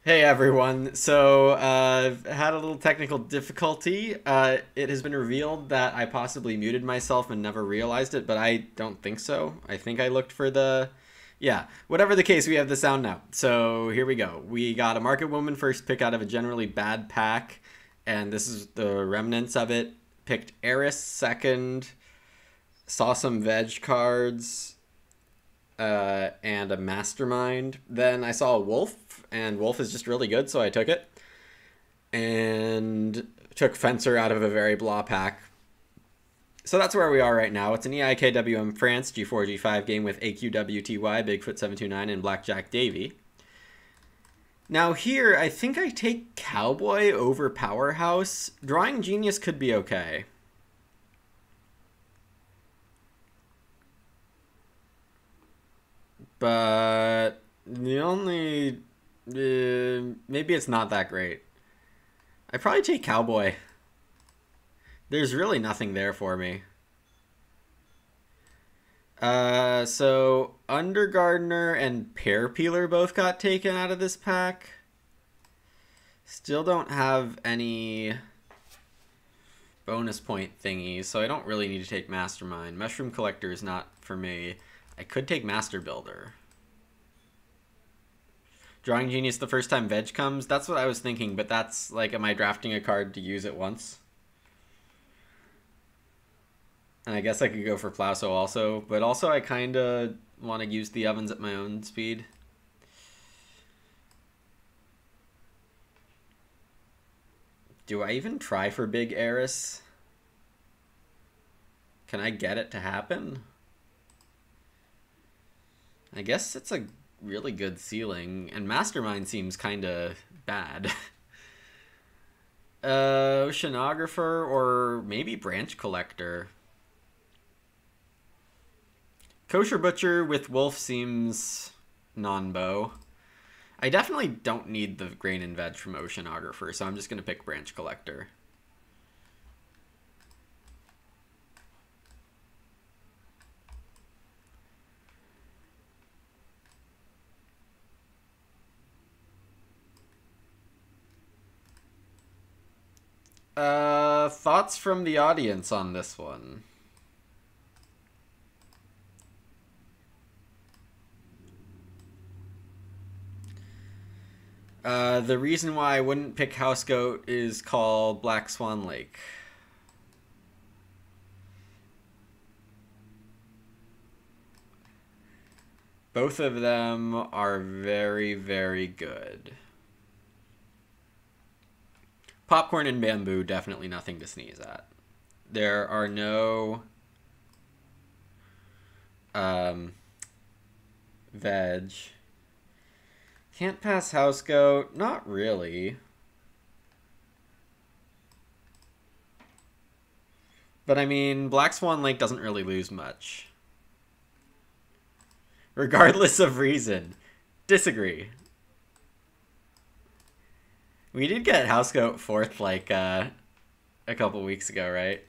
Hey everyone. So, had a little technical difficulty. It has been revealed that I possibly muted myself and never realized it, but I don't think so. I think I looked for the. Yeah, whatever the case, we have the sound now. So, here we go. We got a Market Woman first pick out of a generally bad pack, and this is the remnants of it. Picked Eris second, saw some veg cards, and a mastermind. Then I saw a wolf, and wolf is just really good, so I took it. And took fencer out of a very blah pack. So that's where we are right now. It's an EIKWM France G4 G5 game with AQWTY, Bigfoot 729, and Blackjack Davy. Now here, I think I take Cowboy over Powerhouse. Drawing Genius could be okay. But the only maybe it's not that great. I probably take Cowboy. There's really nothing there for me. So Undergardener and Pear Peeler both got taken out of this pack. Still don't have any bonus point thingies, so I don't really need to take Mastermind. Mushroom Collector is not for me. I could take Master Builder. Drawing Genius the first time veg comes? That's what I was thinking, but that's like, am I drafting a card to use it once? And I guess I could go for Plauso also, but also I kind of want to use the ovens at my own speed. Do I even try for Big Eris? Can I get it to happen? I guess it's a really good ceiling, and Mastermind seems kind of bad. Oceanographer or maybe Branch Collector. Kosher Butcher with Wolf seems non-bow. I definitely don't need the grain and veg from Oceanographer, so I'm just going to pick Branch Collector. Thoughts from the audience on this one? The reason why I wouldn't pick House Goat is called Black Swan Lake. Both of them are very, very good. Popcorn and Bamboo, definitely nothing to sneeze at. There are no veg. Can't pass House Goat. Not really. But I mean, Black Swan Lake doesn't really lose much. Regardless of reason. Disagree. We did get House Goat fourth like a couple weeks ago, right?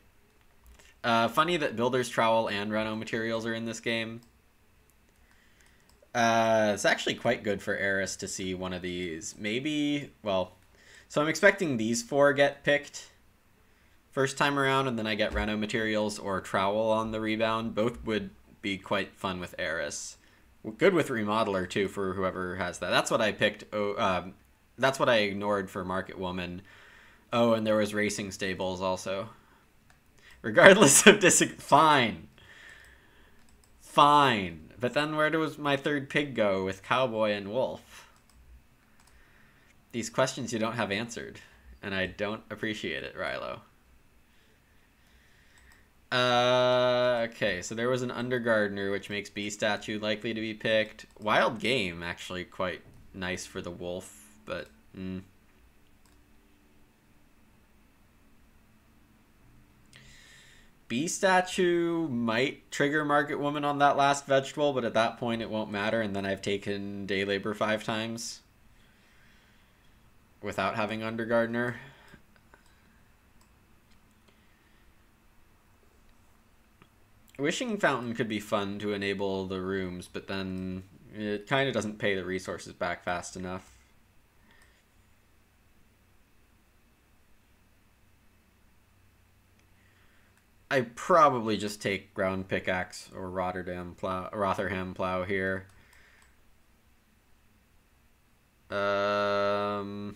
Funny that Builder's Trowel and Reno materials are in this game. It's actually quite good for Eris to see one of these. Maybe, well, so I'm expecting these four get picked first time around, and then I get Reno materials or Trowel on the rebound. Both would be quite fun with Eris. Good with Remodeler, too, for whoever has that. That's what I picked. That's what I ignored for Market Woman. Oh, and there was Racing Stables also. Regardless of fine. Fine. But then where does my third pig go with Cowboy and Wolf? These questions you don't have answered. And I don't appreciate it, Rilo. Okay, so there was an Undergardener, which makes Bee Statue likely to be picked. Wild Game, actually quite nice for the Wolf, but... Bee Statue might trigger Market Woman on that last vegetable, but at that point it won't matter, and then I've taken Day Labor 5 times without having Undergardener. Wishing Fountain could be fun to enable the rooms, but then it kind of doesn't pay the resources back fast enough. I probably just take ground pickaxe or Rotherham plow here. Hmm.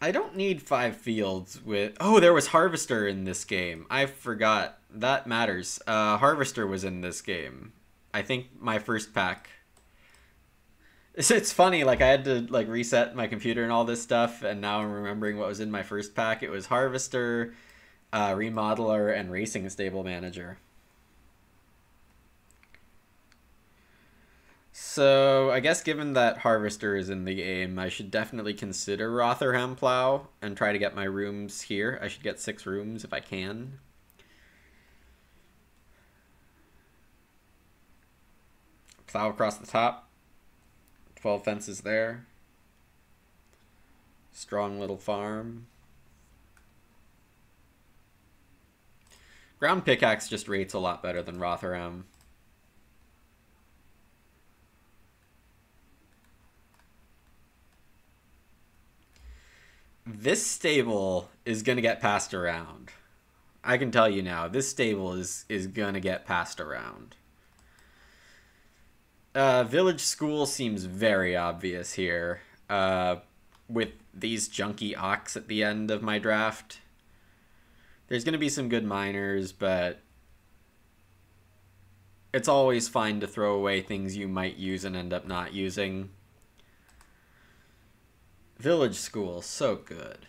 I don't need 5 fields with... Oh, there was Harvester in this game. I forgot. That matters. Harvester was in this game. I think my first pack. It's funny, like I had to like reset my computer and all this stuff, and now I'm remembering what was in my first pack. It was Harvester, Remodeler, and Racing Stable Manager. So I guess given that Harvester is in the game, I should definitely consider Rotherham Plow and try to get my rooms here. I should get 6 rooms if I can. Plow across the top. 12 fences there. Strong little farm. Ground pickaxe just rates a lot better than Rotherham. This stable is going to get passed around. I can tell you now, this stable is going to get passed around. Village school seems very obvious here. With these junky ox at the end of my draft. There's going to be some good miners, but it's always fine to throw away things you might use and end up not using. Village school, so good.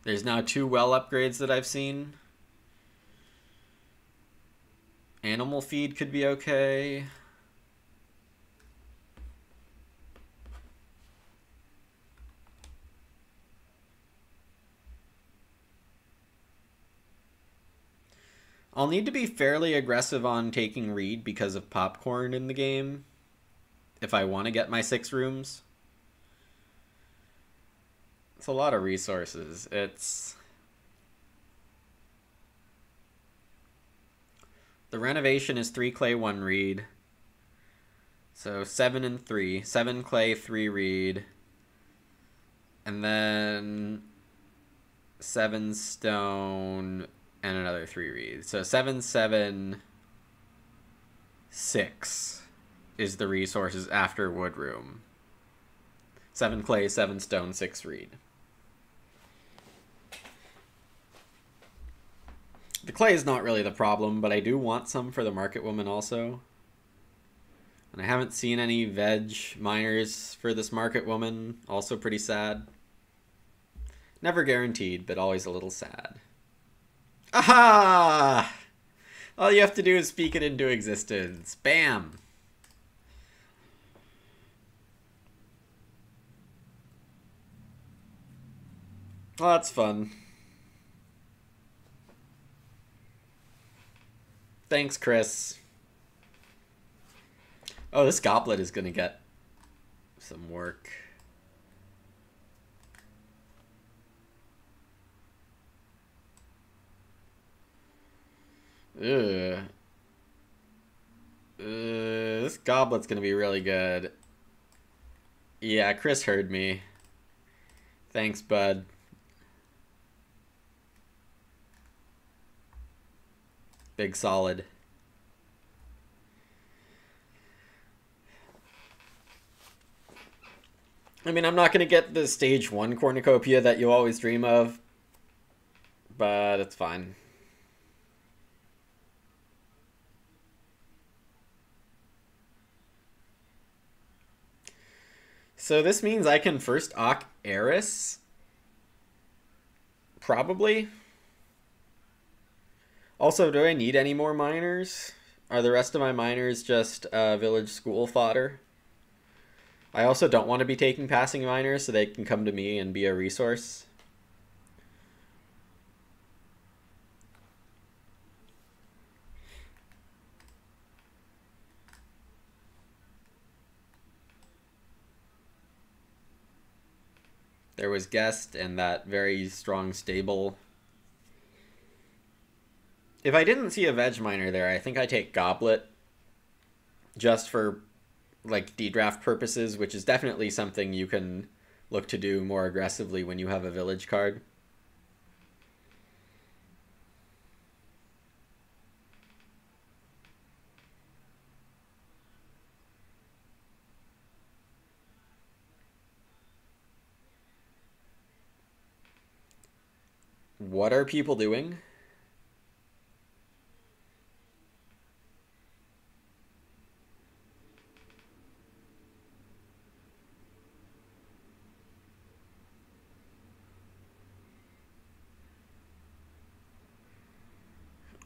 There's now 2 well upgrades that I've seen. Animal feed could be okay. I'll need to be fairly aggressive on taking Reed because of popcorn in the game if I want to get my 6 rooms. It's a lot of resources. The renovation is 3 clay, 1 reed. So 7 and 3. 7 clay, 3 reed. And then 7 stone and another 3 reed. So 7, 7, 6 is the resources after wood room. 7 clay, 7 stone, 6 reed. The clay is not really the problem, but I do want some for the market woman also. And I haven't seen any veg miners for this market woman. Also pretty sad. Never guaranteed, but always a little sad. Aha! All you have to do is speak it into existence. Bam! Well, that's fun. Thanks, Chris. Oh, this goblet is going to get some work. Ugh. This goblet's going to be really good. Yeah, Chris heard me. Thanks, bud. Big solid. I mean, I'm not going to get the stage 1 cornucopia that you always dream of, but it's fine. So this means I can first Ock Eris? Probably. Also, do I need any more miners? Are the rest of my miners just village school fodder? I also don't want to be taking passing miners so they can come to me and be a resource. There was Guest and that very strong stable. If I didn't see a veg miner there, I think I take Goblet. just for like dedraft purposes, which is definitely something you can look to do more aggressively when you have a village card. What are people doing?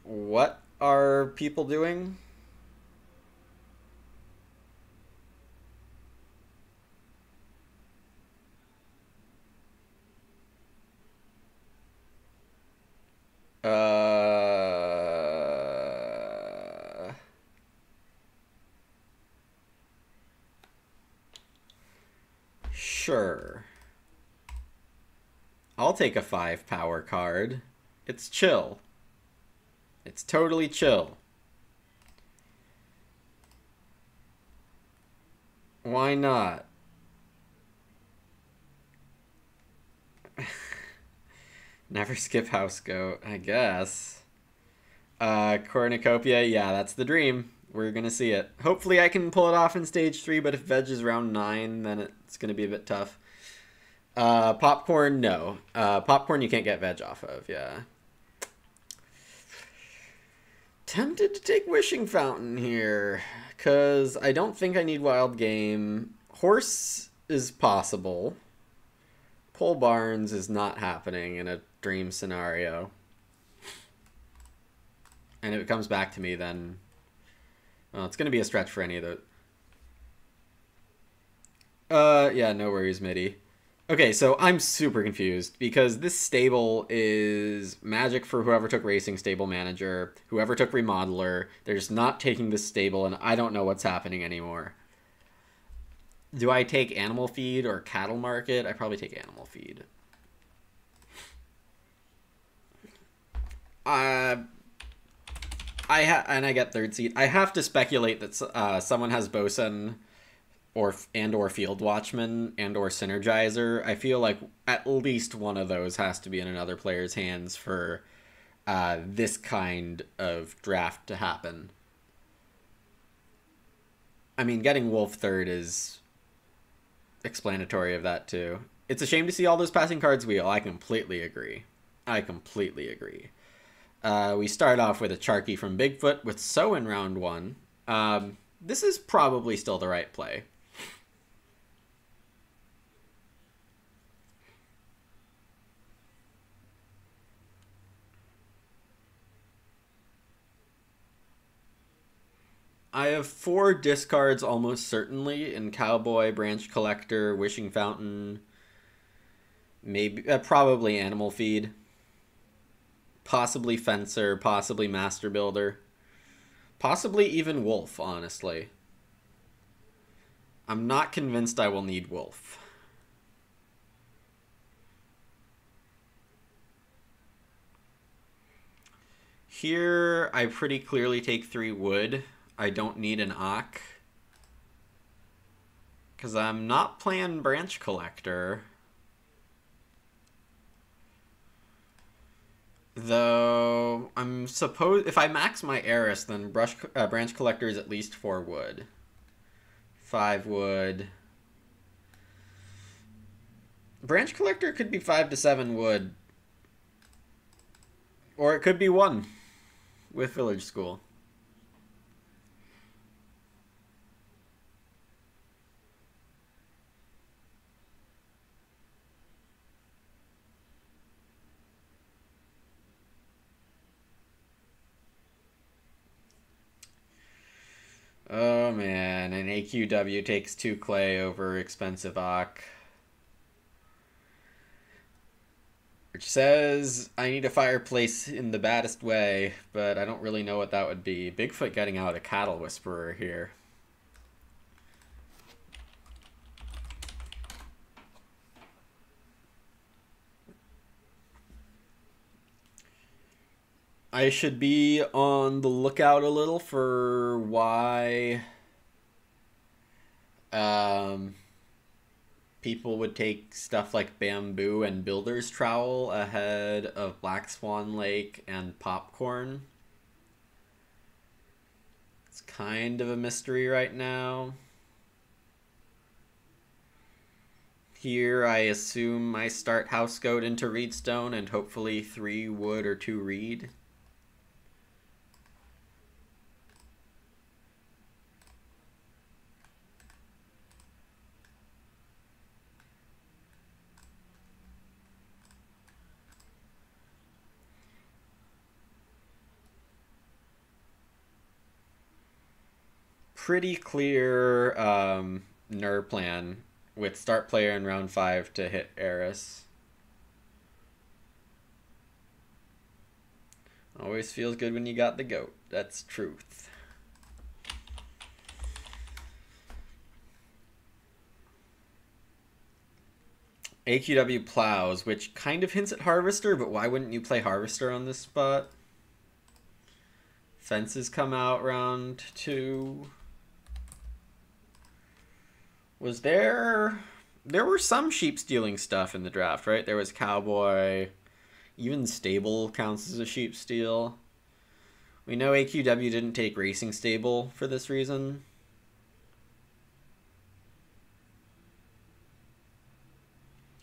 What are people doing? Uh, sure. I'll take a 5 power card. It's chill. It's totally chill. Why not? Never skip house goat, I guess. Cornucopia, yeah, that's the dream. We're gonna see it. Hopefully I can pull it off in stage 3, but if veg is round 9, then it's gonna be a bit tough. Popcorn, no. Popcorn you can't get veg off of, yeah. Tempted to take Wishing Fountain here, because I don't think I need Wild Game. Horse is possible. Pole Barns is not happening in a dream scenario. And if it comes back to me, then... Well, it's going to be a stretch for any of those. Yeah, no worries, Midi. Okay, so I'm super confused because this stable is magic for whoever took Racing Stable Manager, whoever took Remodeler. They're just not taking this stable, and I don't know what's happening anymore. Do I take Animal Feed or Cattle Market? I probably take Animal Feed. And I get third seed. I have to speculate that someone has Bosun or Field Watchman and or Synergizer. I feel like at least one of those has to be in another player's hands for this kind of draft to happen. I mean, getting Wolf third is explanatory of that too. It's a shame to see all those passing cards wheel. I completely agree. I completely agree. We start off with a Charky from Bigfoot with So in round 1. This is probably still the right play. I have 4 discards almost certainly in Cowboy, Branch Collector, Wishing Fountain, maybe probably Animal Feed, possibly Fencer, possibly Master Builder, possibly even Wolf, honestly. I'm not convinced I will need Wolf. Here, I pretty clearly take 3 wood. I don't need an Ock. Because I'm not playing Branch Collector. Though, I'm supposed... If I max my Eris, then Branch Collector is at least 4 wood. 5 wood. Branch Collector could be 5 to 7 wood. Or it could be 1 with Village School. Oh man, an AQW takes 2 clay over expensive Ock. Which says I need a fireplace in the baddest way, but I don't really know what that would be. Bigfoot getting out a Cattle Whisperer here. I should be on the lookout a little for why Um, People would take stuff like bamboo and builder's trowel ahead of Black Swan Lake and popcorn. It's kind of a mystery right now. Here I assume I start House Goat into Reedstone and hopefully 3 wood or 2 reed. Pretty clear Ner plan with start player in round 5 to hit Eris. Always feels good when you got the goat. That's truth. AQW plows, which kind of hints at Harvester, but why wouldn't you play Harvester on this spot? Fences come out round 2. Was there were some sheep stealing stuff in the draft, right? There was Cowboy. Even Stable counts as a sheep steal. We know AQW didn't take Racing Stable for this reason.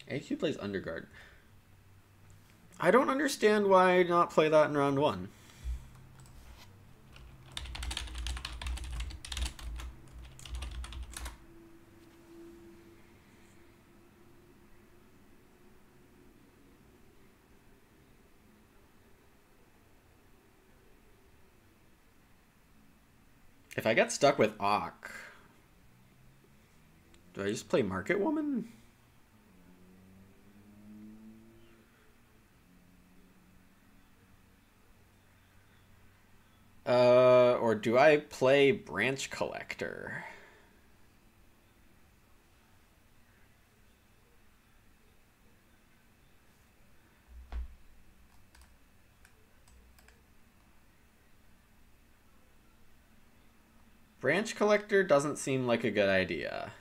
AQ plays Underguard. I don't understand why not play that in round 1. If I get stuck with Ock, do I just play Market Woman? Or do I play Branch Collector? Branch Collector doesn't seem like a good idea.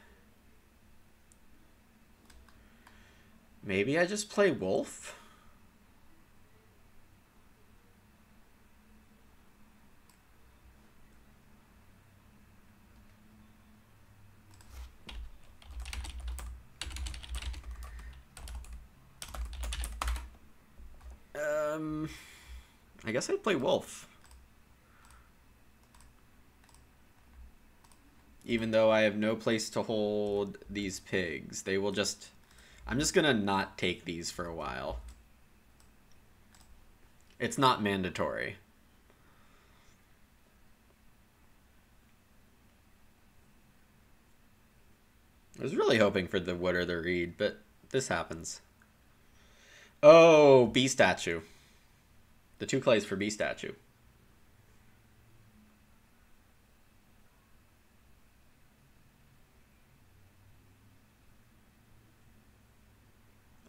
Maybe I just play Wolf? I guess I'd play Wolf. Even though I have no place to hold these pigs, they will just... I'm just gonna not take these for a while. It's not mandatory. I was really hoping for the wood or the reed, but this happens. Oh, bee statue. The 2 clays for bee statue.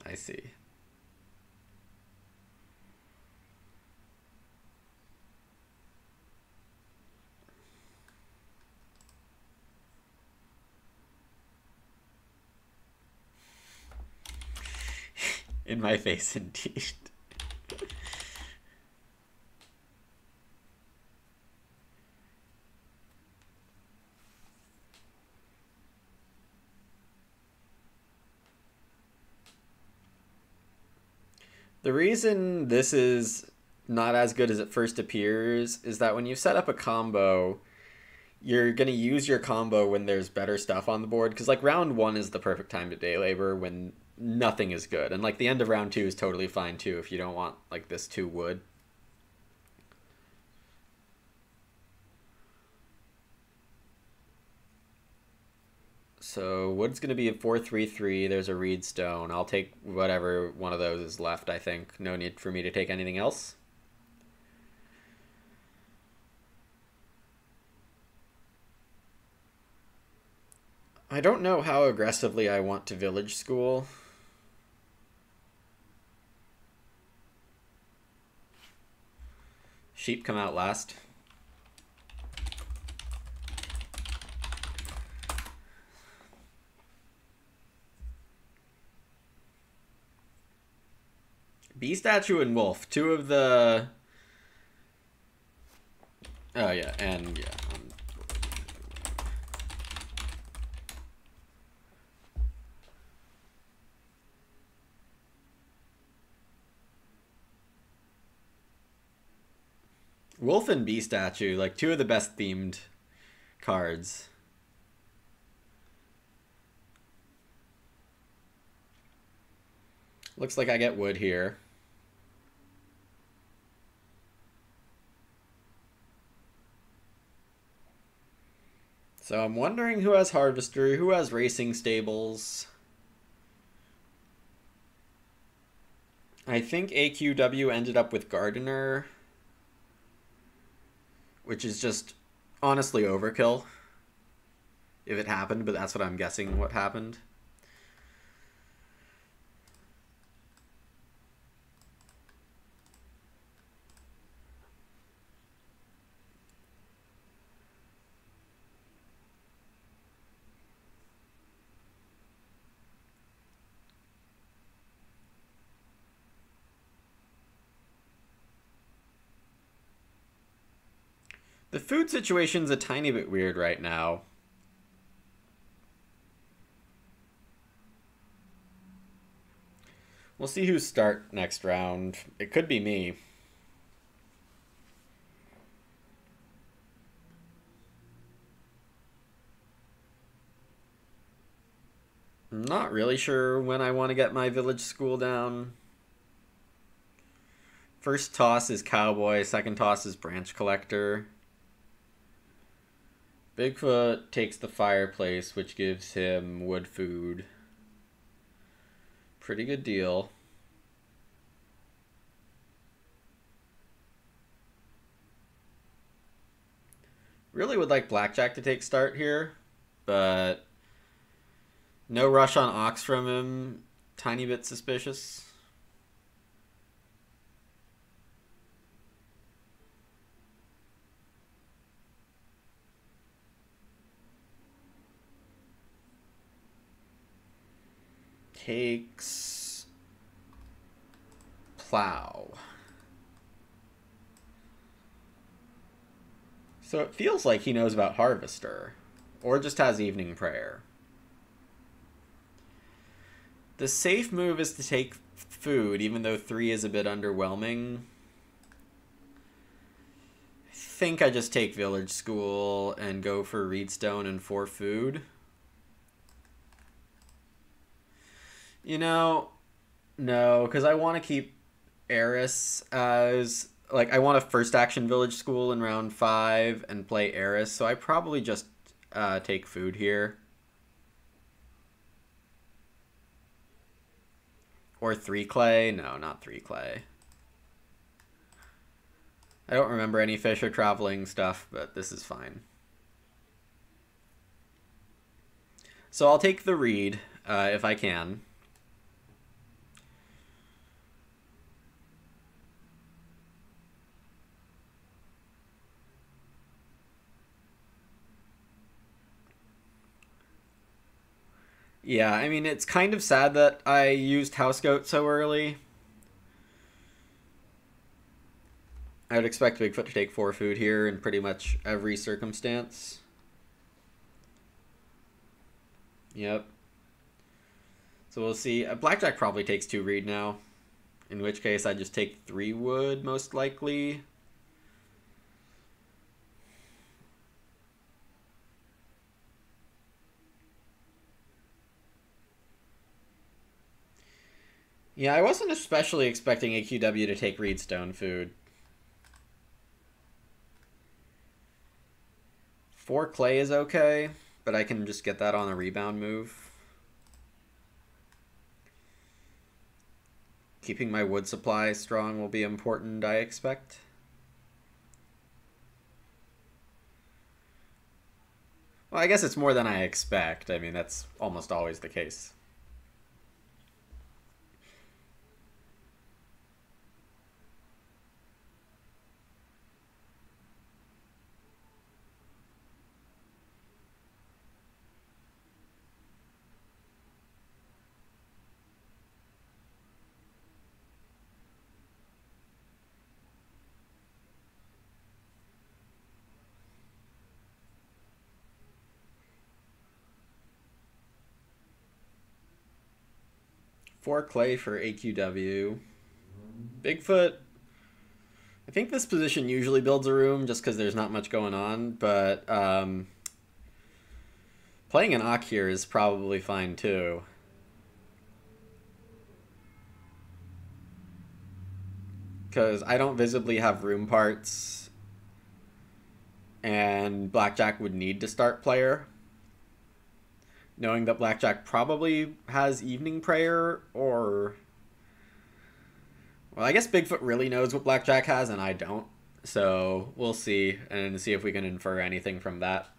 I see. In my face, indeed. The reason this is not as good as it first appears is that when you set up a combo, you're going to use your combo when there's better stuff on the board. Because, like, round 1 is the perfect time to day labor when nothing is good. And, like, the end of round 2 is totally fine, too, if you don't want, like, this 2 wood. So wood's going to be a 4/3/3. There's a reed stone. I'll take whatever one of those is left, I think. No need for me to take anything else. I don't know how aggressively I want to village school. Sheep come out last. Bee statue and wolf, two of the... Oh yeah, and yeah. Wolf and bee statue, like two of the best themed cards. Looks like I get wood here. So I'm wondering who has Harvester, who has Racing Stables. I think AQW ended up with Gardener, which is just honestly overkill if it happened, but that's what I'm guessing what happened. The food situation's a tiny bit weird right now. We'll see who start next round. It could be me. I'm not really sure when I want to get my village school down. First toss is Cowboy, second toss is Branch Collector. Bigfoot takes the fireplace, which gives him wood food. Pretty good deal. Really would like Blackjack to take start here, but no rush on Ox from him. Tiny bit suspicious. Takes Plow. So it feels like he knows about Harvester, or just has Evening Prayer. The safe move is to take food, even though 3 is a bit underwhelming. I think I just take Village School and go for Reedstone and 4 food. You know, no, because I want to keep Eris as... Like, I want a first action Village School in round 5 and play Eris, so I probably just take food here. Or 3 clay? No, not 3 clay. I don't remember any fish or traveling stuff, but this is fine. So I'll take the reed, if I can. Yeah, I mean, it's kind of sad that I used House Goat so early. I would expect Bigfoot to take 4 food here in pretty much every circumstance. Yep. So we'll see. Blackjack probably takes 2 reed now. In which case I just take 3 wood, most likely. Yeah, I wasn't especially expecting AQW to take Reedstone food. 4 clay is okay, but I can just get that on a rebound move. Keeping my wood supply strong will be important, I expect. Well, I guess it's more than I expect. I mean, that's almost always the case. 4 clay for AQW. Bigfoot. I think this position usually builds a room just because there's not much going on, but playing an Ak here is probably fine too. Because I don't visibly have room parts, and Blackjack would need to start player. Knowing that Blackjack probably has Evening Prayer, or... Well, I guess Bigfoot really knows what Blackjack has, and I don't. So we'll see, and see if we can infer anything from that.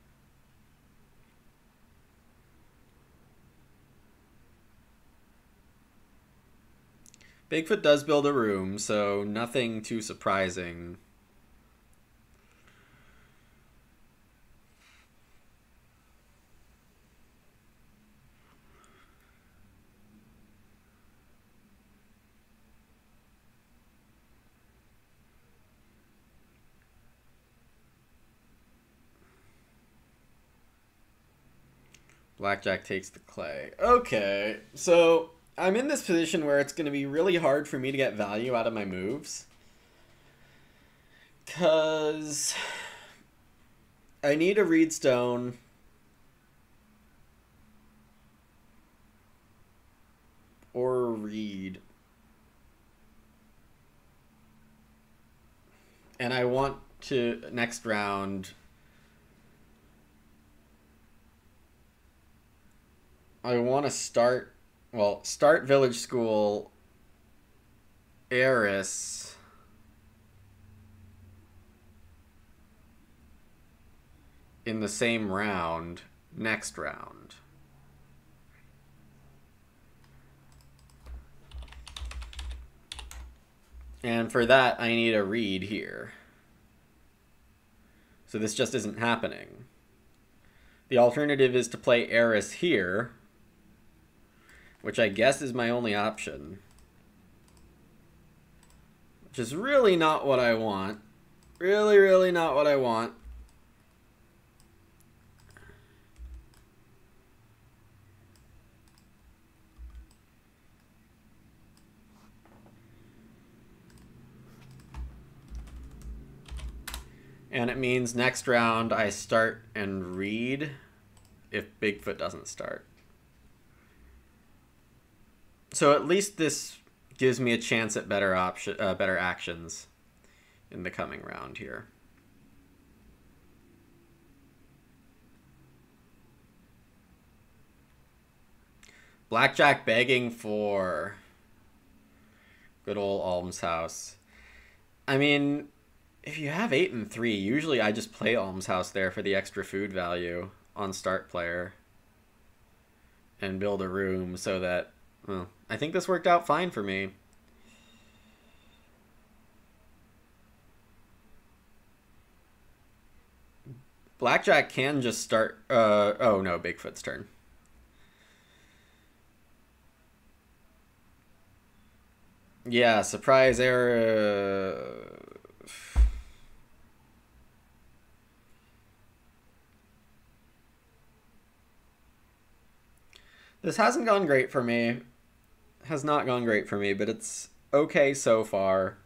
Bigfoot does build a room, so nothing too surprising. Blackjack takes the clay. Okay, so I'm in this position where it's going to be really hard for me to get value out of my moves. Because I need a reed stone. Or a reed. And I want to, next round... I want to start village school, heiress, in the same round, next round. And for that, I need a reed here. So this just isn't happening. The alternative is to play heiress here, which I guess is my only option. Which is really not what I want. Really, really not what I want. And it means next round I start and read if Bigfoot doesn't start. So at least this gives me a chance at better actions in the coming round here. Blackjack begging for good old almshouse. I mean, if you have 8 and 3, usually I just play almshouse there for the extra food value on start player and build a room so that, well, I think this worked out fine for me. Blackjack can just start... oh, no, Bigfoot's turn. Yeah, surprise error... This hasn't gone great for me. Has not gone great for me, but it's okay so far.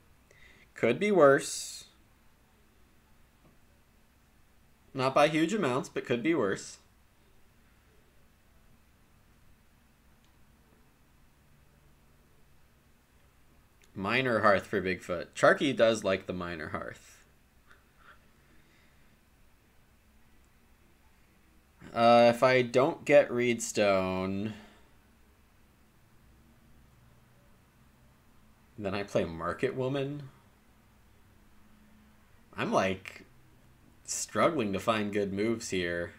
Could be worse. Not by huge amounts, but could be worse. Minor hearth for Bigfoot. Charky does like the minor hearth. If I don't get Reedstone, then I play Market Woman. I'm like struggling to find good moves here.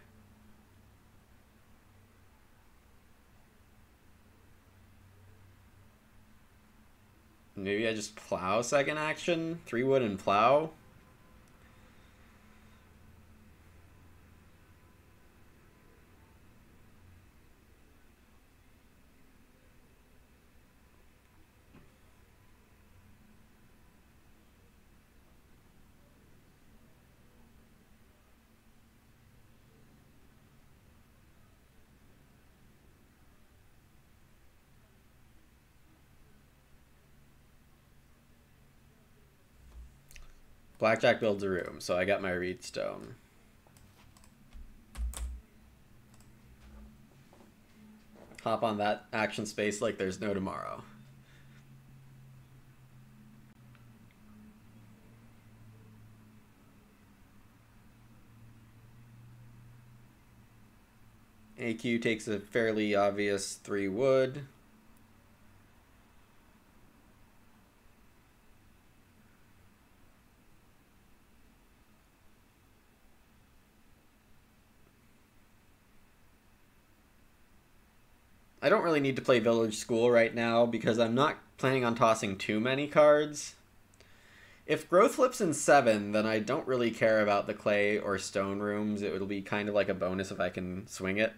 Maybe I just plow second action, 3 wood and plow. Blackjack builds a room, so I got my reed stone. Hop on that action space like there's no tomorrow. AQ takes a fairly obvious 3 wood. I don't really need to play Village School right now because I'm not planning on tossing too many cards. If Growth flips in 7, then I don't really care about the clay or stone rooms. It will be kind of like a bonus if I can swing it.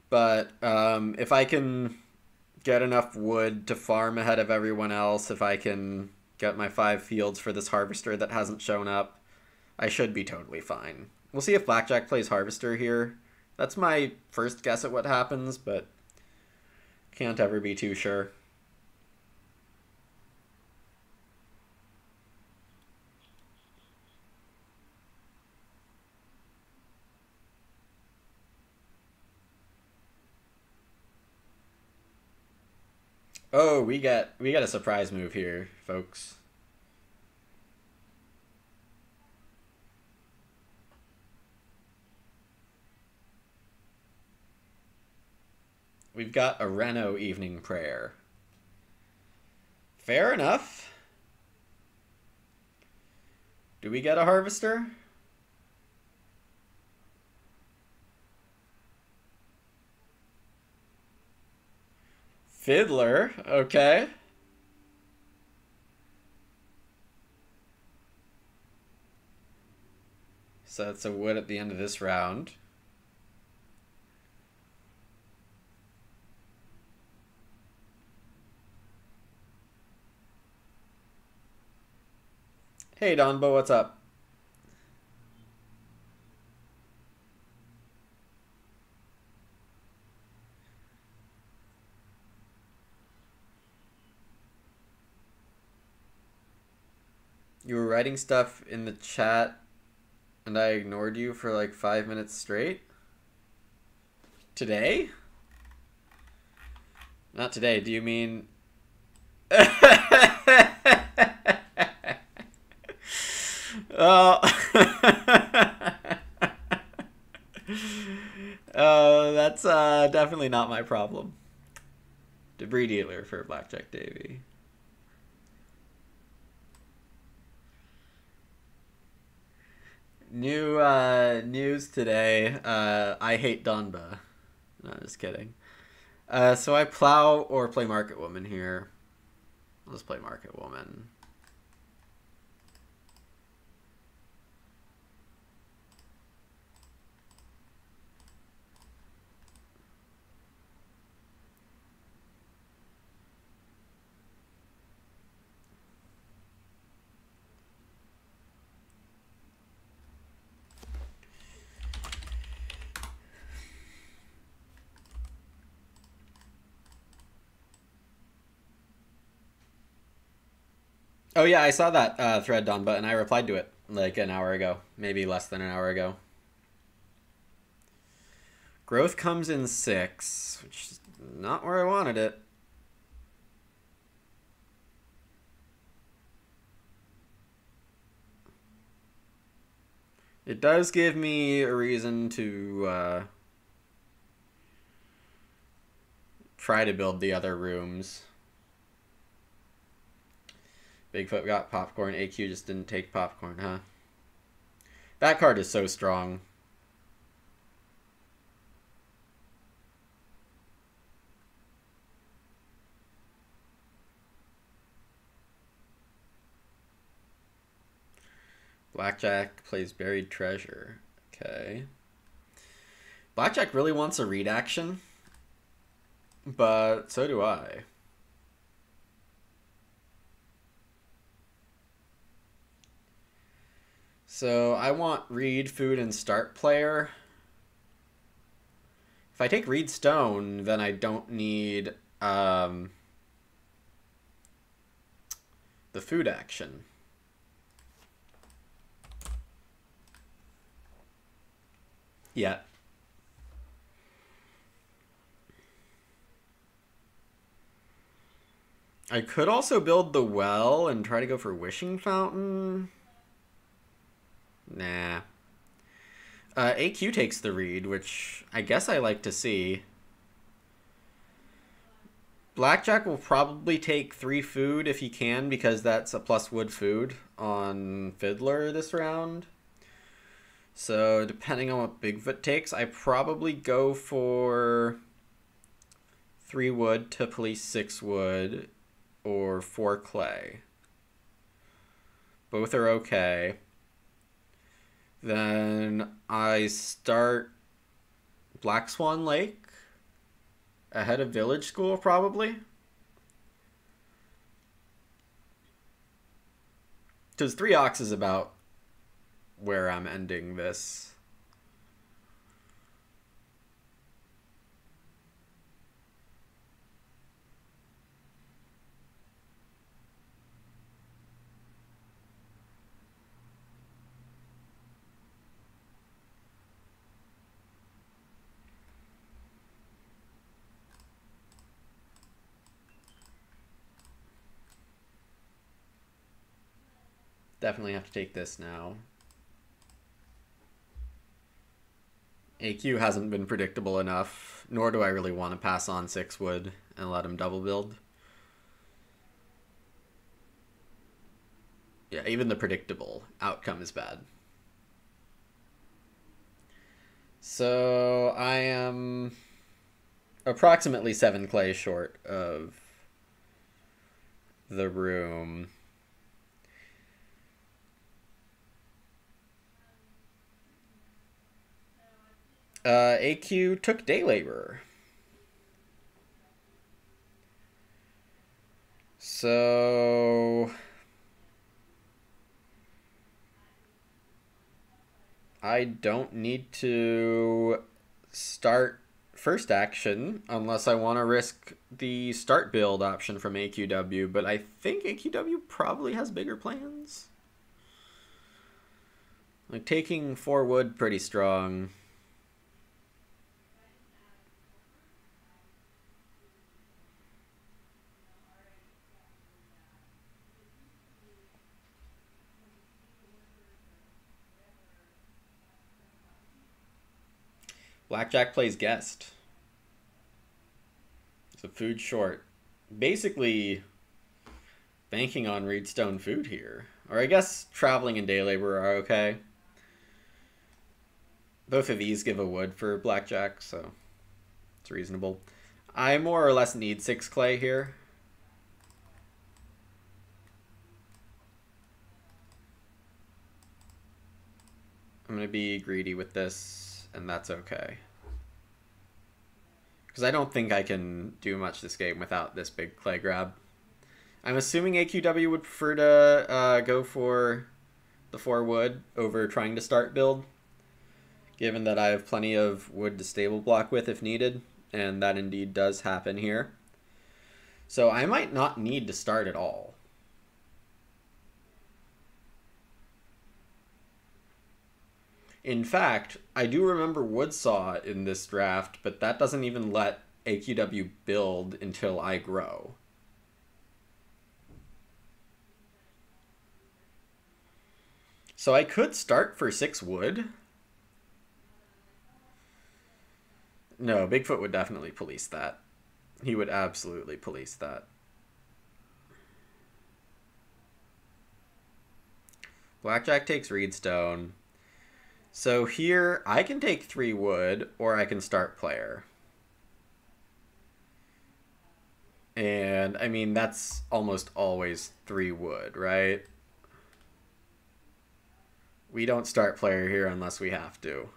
But if I can get enough wood to farm ahead of everyone else, if I can get my 5 fields for this Harvester that hasn't shown up, I should be totally fine. We'll see if Blackjack plays Harvester here. That's my first guess at what happens, but can't ever be too sure. Oh, we got a surprise move here, folks. We've got a Reno evening prayer. Fair enough. Do we get a Harvester? Fiddler, okay. So that's a wood at the end of this round. Hey Donbo, what's up? You were writing stuff in the chat and I ignored you for like 5 minutes straight? Today? Not today, do you mean... Oh. Oh, that's definitely not my problem. Debris dealer for Blackjack Davy. New news today. I hate Donba. No, just kidding. So I plow or play Market Woman here. Let's play Market Woman. Oh yeah, I saw that thread, Donba, and I replied to it like an hour ago, maybe less than an hour ago. Growth comes in 6, which is not where I wanted it. It does give me a reason to try to build the other rooms. Bigfoot got popcorn. AQ just didn't take popcorn, huh? That card is so strong. Blackjack plays Buried Treasure. Okay. Blackjack really wants a read action, but so do I. So I want read, food, and start player. If I take read stone, then I don't need the food action. Yeah. I could also build the well and try to go for wishing fountain. Nah. AQ takes the read, which I guess I like to see. Blackjack will probably take 3 food if he can, because that's a plus wood food on Fiddler this round. So depending on what Bigfoot takes, I probably go for 3 wood to police 6 wood or 4 clay. Both are okay. Then I start Black Swan Lake ahead of Village School, probably. Because 3 Ox is about where I'm ending this. Definitely have to take this now. AQ hasn't been predictable enough, nor do I really want to pass on 6 wood and let him double build. Yeah, even the predictable outcome is bad. So I am approximately 7 clay short of the room. AQ took day labor. So I don't need to start first action unless I want to risk the start build option from AQW, but I think AQW probably has bigger plans. Like taking 4 wood pretty strong. Blackjack plays guest. So food short. Basically banking on Reedstone food here. Or I guess traveling and day labor are okay. Both of these give a wood for blackjack, so it's reasonable. I more or less need 6 clay here. I'm going to be greedy with this, and that's okay. Because I don't think I can do much this game without this big clay grab. I'm assuming AQW would prefer to go for the 4 wood over trying to start build, given that I have plenty of wood to stable block with if needed, and that indeed does happen here. So I might not need to start at all. In fact, I do remember Woodsaw in this draft, but that doesn't even let AQW build until I grow. So I could start for 6 wood. No, Bigfoot would definitely police that. He would absolutely police that. Blackjack takes Reedstone. So here, I can take 3 wood, or I can start player. And, I mean, that's almost always 3 wood, right? We don't start player here unless we have to.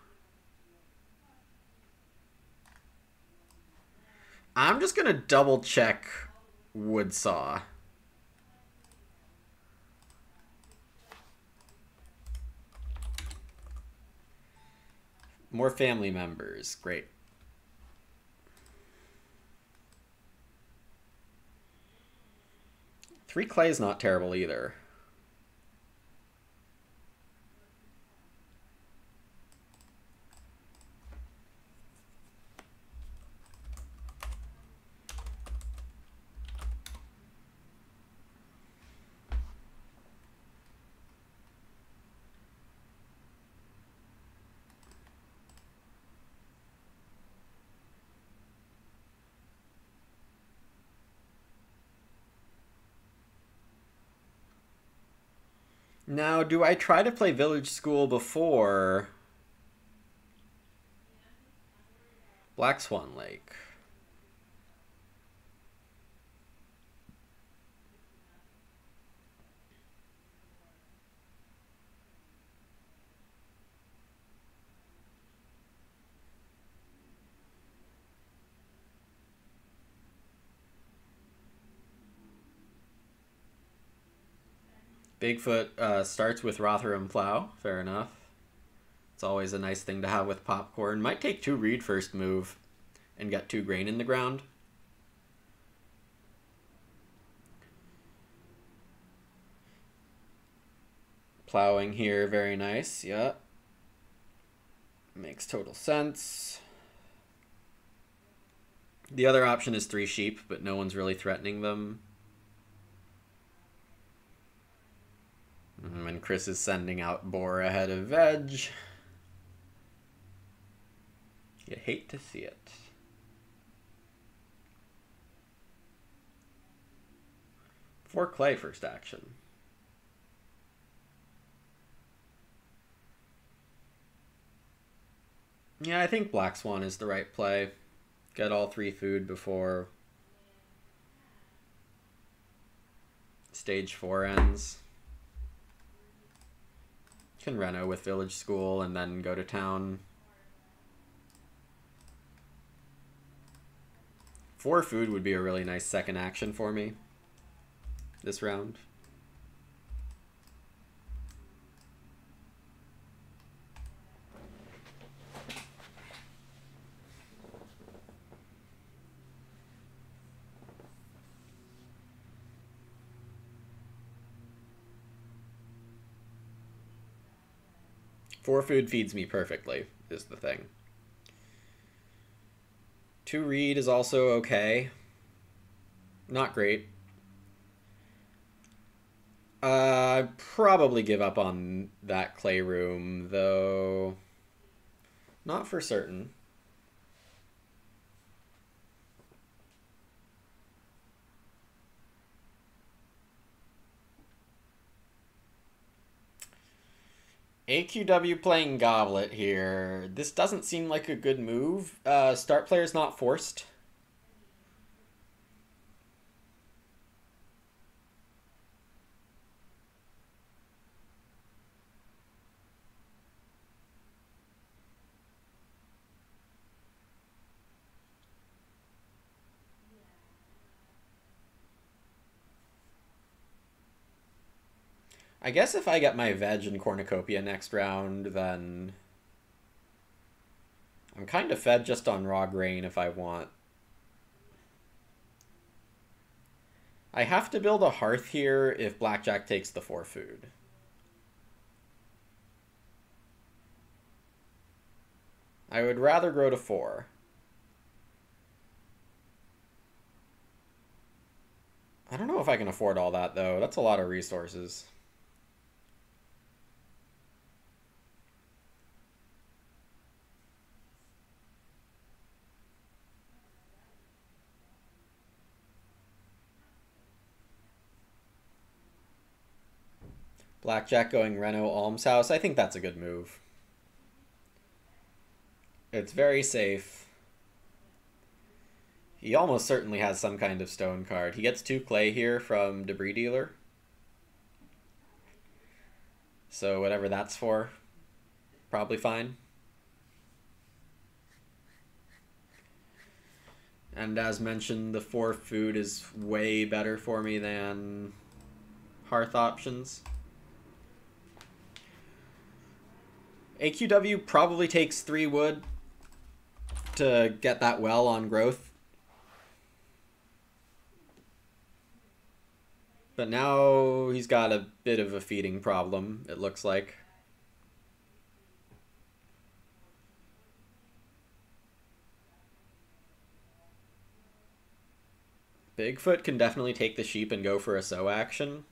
I'm just going to double check Woodsaw. More family members. Great. Three clay is not terrible either. Now, do I try to play Village School before Black Swan Lake? Bigfoot starts with Rotherham Plow. Fair enough. It's always a nice thing to have with popcorn. Might take 2 reed first move and get 2 grain in the ground. Plowing here, very nice. Yeah. Makes total sense. The other option is 3 sheep, but no one's really threatening them. And Chris is sending out boar ahead of veg. You hate to see it. For clay first action. Yeah, I think Black Swan is the right play. Get all 3 food before stage 4 ends. Can reno with Village School and then go to town. 4 food would be a really nice second action for me this round. Four food feeds me perfectly, is the thing. 2 reed is also okay. Not great. I'd probably give up on that clay room, though. Not for certain. AQW playing Goblet here. This doesn't seem like a good move. Start player's not forced. I guess if I get my veg and cornucopia next round, then I'm kind of fed just on raw grain if I want. I have to build a hearth here if Blackjack takes the 4 food. I would rather grow to 4. I don't know if I can afford all that, though. That's a lot of resources. Blackjack going Reno Almshouse. I think that's a good move. It's very safe. He almost certainly has some kind of stone card. He gets 2 clay here from Debris Dealer. So whatever that's for, probably fine. And as mentioned, the 4 food is way better for me than hearth options. AQW probably takes 3 wood to get that well on growth. But now he's got a bit of a feeding problem, it looks like. Bigfoot can definitely take the sheep and go for a sow action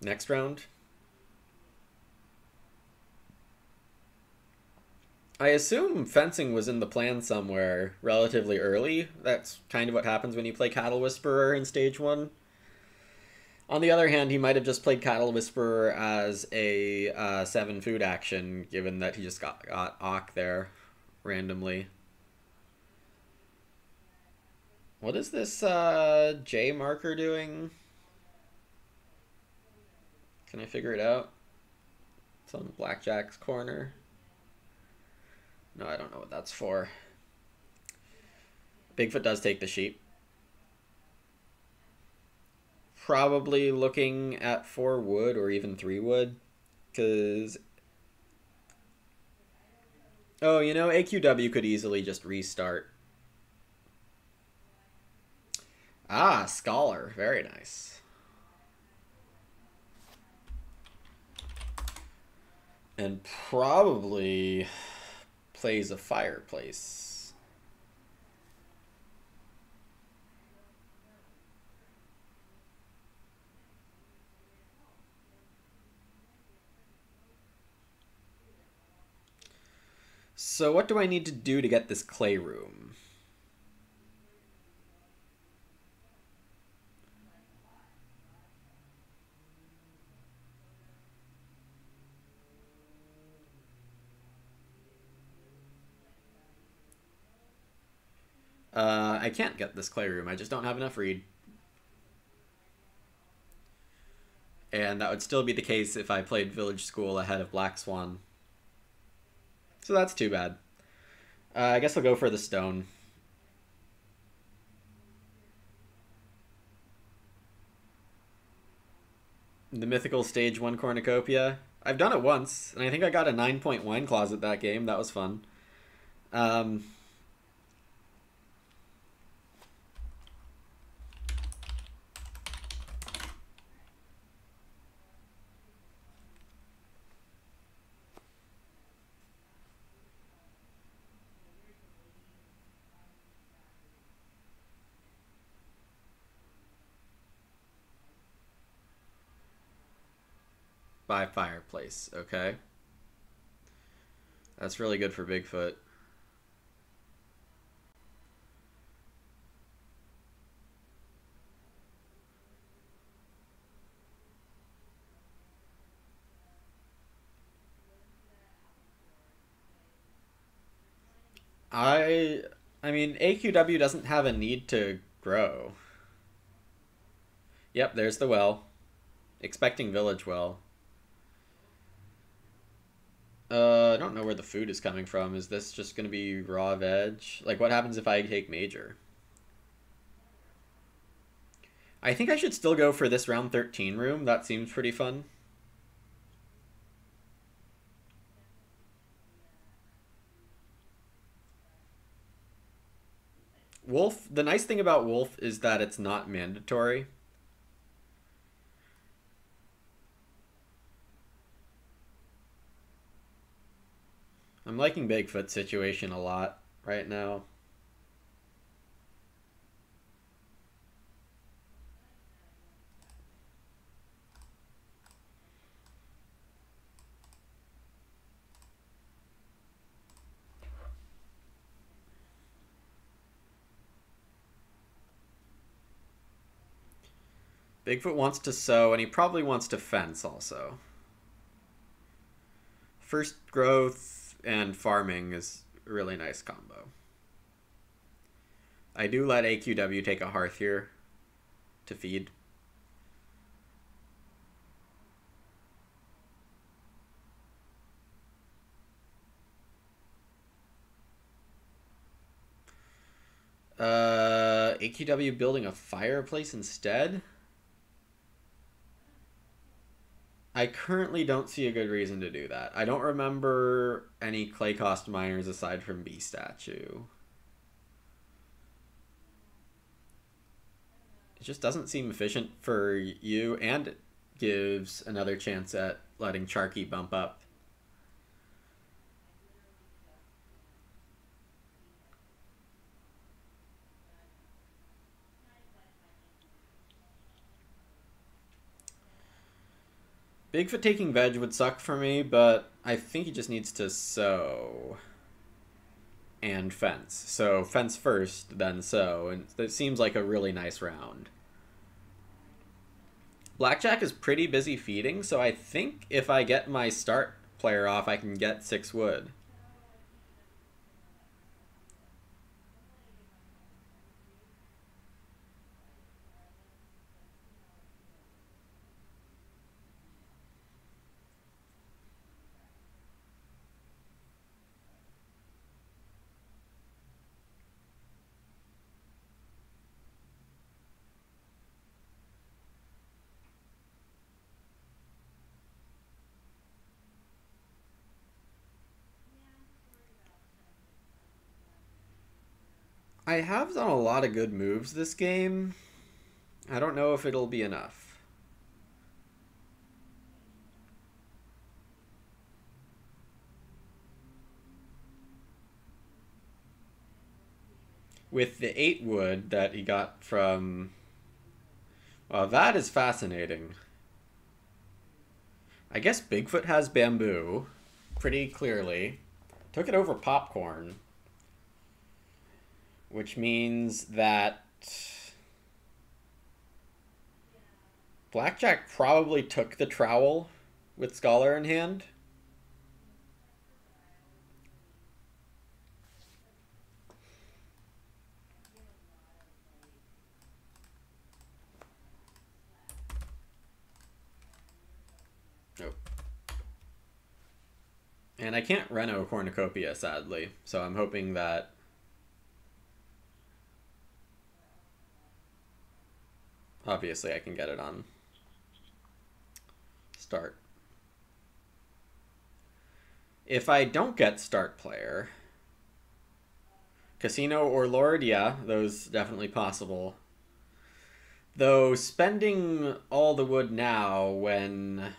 next round. I assume fencing was in the plan somewhere relatively early. That's kind of what happens when you play Cattle Whisperer in stage 1. On the other hand, he might have just played Cattle Whisperer as a 7 food action, given that he just got Ock there randomly. What is this J marker doing? Can I figure it out? It's on Blackjack's corner. No, I don't know what that's for. Bigfoot does take the sheep. Probably looking at 4 wood or even 3 wood. Because... Oh, you know, AQW could easily just restart. Ah, Scholar. Very nice. And probably plays a fireplace. So what do I need to do to get this clay room? I can't get this clay room. I just don't have enough reed. And that would still be the case if I played Village School ahead of Black Swan. So that's too bad. I guess I'll go for the stone. The mythical stage 1 cornucopia. I've done it once, and I think I got a 9-point wine closet that game. That was fun. By fireplace, okay. That's really good for Bigfoot. I I mean, AQW doesn't have a need to grow. Yep, there's the well. Expecting village well. I don't know where the food is coming from. Is this just going to be raw veg? Like, what happens if I take major? I think I should still go for this round 13 room. That seems pretty fun. Wolf, the nice thing about Wolf is that it's not mandatory. I'm liking Bigfoot's situation a lot right now. Bigfoot wants to sow, and he probably wants to fence also. First growth and farming is a really nice combo. I do let AQW take a hearth here to feed. AQW building a fireplace instead? I currently don't see a good reason to do that. I don't remember any clay cost miners aside from B statue. It just doesn't seem efficient for you, and it gives another chance at letting Charky bump up. Bigfoot taking veg would suck for me, but I think he just needs to sow and fence. So fence first, then sow, and it seems like a really nice round. Blackjack is pretty busy feeding, so I think if I get my start player off, I can get 6 wood. I have done a lot of good moves this game. I don't know if it'll be enough. With the 8 wood that he got from... Well, that is fascinating. I guess Bigfoot has bamboo, pretty clearly. Took it over popcorn. Which means that Blackjack probably took the trowel with Scholar in hand. Nope. And I can't Reno Cornucopia, sadly, so I'm hoping that... Obviously, I can get it on start. If I don't get start player, Casino or Lord, yeah, those definitely possible. Though spending all the wood now when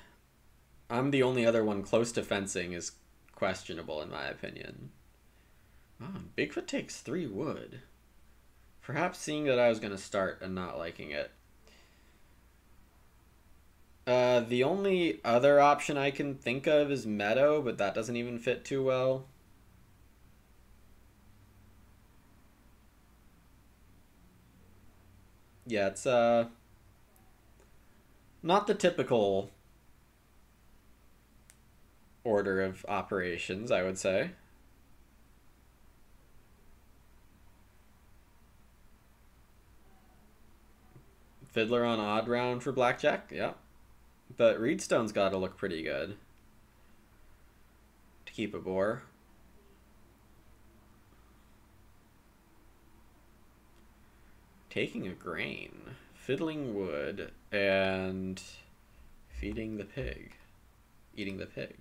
I'm the only other one close to fencing is questionable in my opinion. Oh, Bigfoot takes 3 wood. Perhaps seeing that I was going to start and not liking it. The only other option I can think of is Meadow, but that doesn't even fit too well. Yeah, it's not the typical order of operations, I would say. Fiddler on odd round for Blackjack, yeah. But Reedstone's got to look pretty good to keep a boar. Taking a grain, fiddling wood, and feeding the pig. Eating the pig.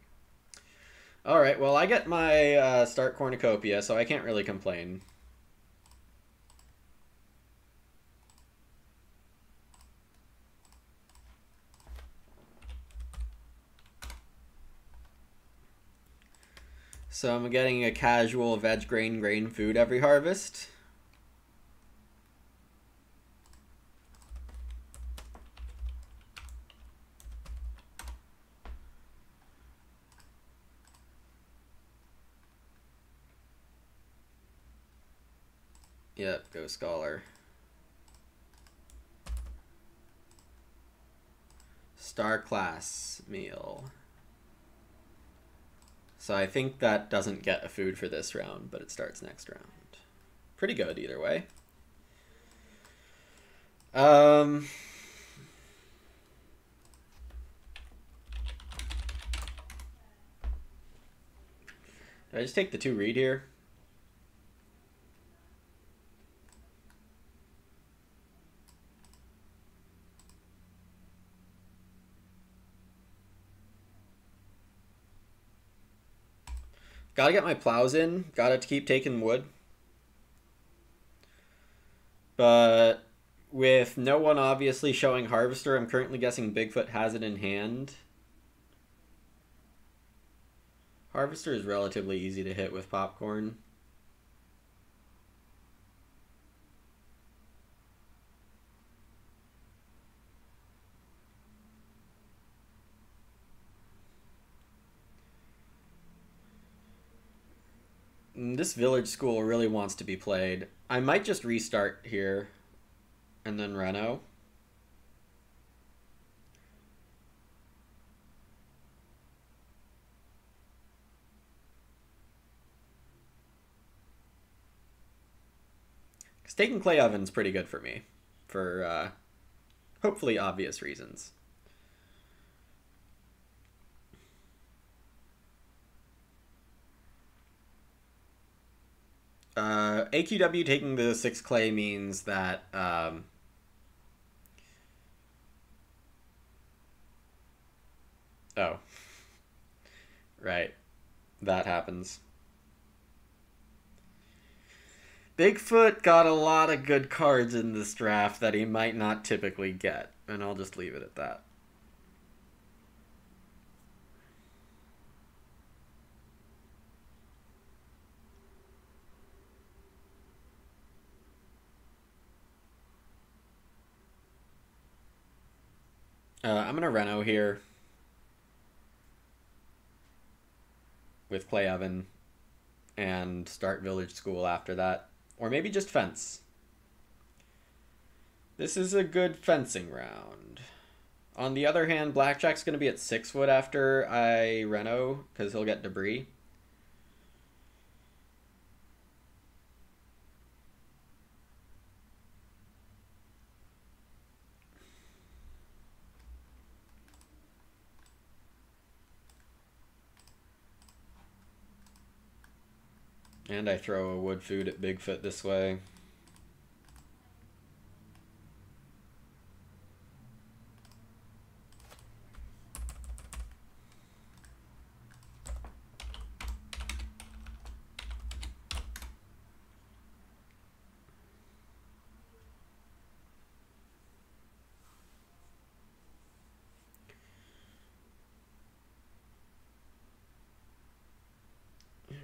Alright, well I get my start cornucopia, so I can't really complain. So I'm getting a casual veg grain food every harvest. Yep, go Scholar. Star class meal. So I think that doesn't get a food for this round, but it starts next round. Pretty good either way. Do I just take the 2 reed here? Gotta get my plows in. Gotta keep taking wood. But with no one obviously showing Harvester, I'm currently guessing Bigfoot has it in hand. Harvester is relatively easy to hit with popcorn. This village school really wants to be played. I might just restart here and then Reno. Because taking clay oven's pretty good for me. For hopefully obvious reasons. AQW taking the 6 clay means that oh. Right. That happens. Bigfoot got a lot of good cards in this draft that he might not typically get, and I'll just leave it at that. I'm going to Reno here with Clay Oven and start Village School after that. Or maybe just fence. This is a good fencing round. On the other hand, Blackjack's going to be at 6 wood after I Reno because he'll get debris. And I throw a wood food at Bigfoot this way.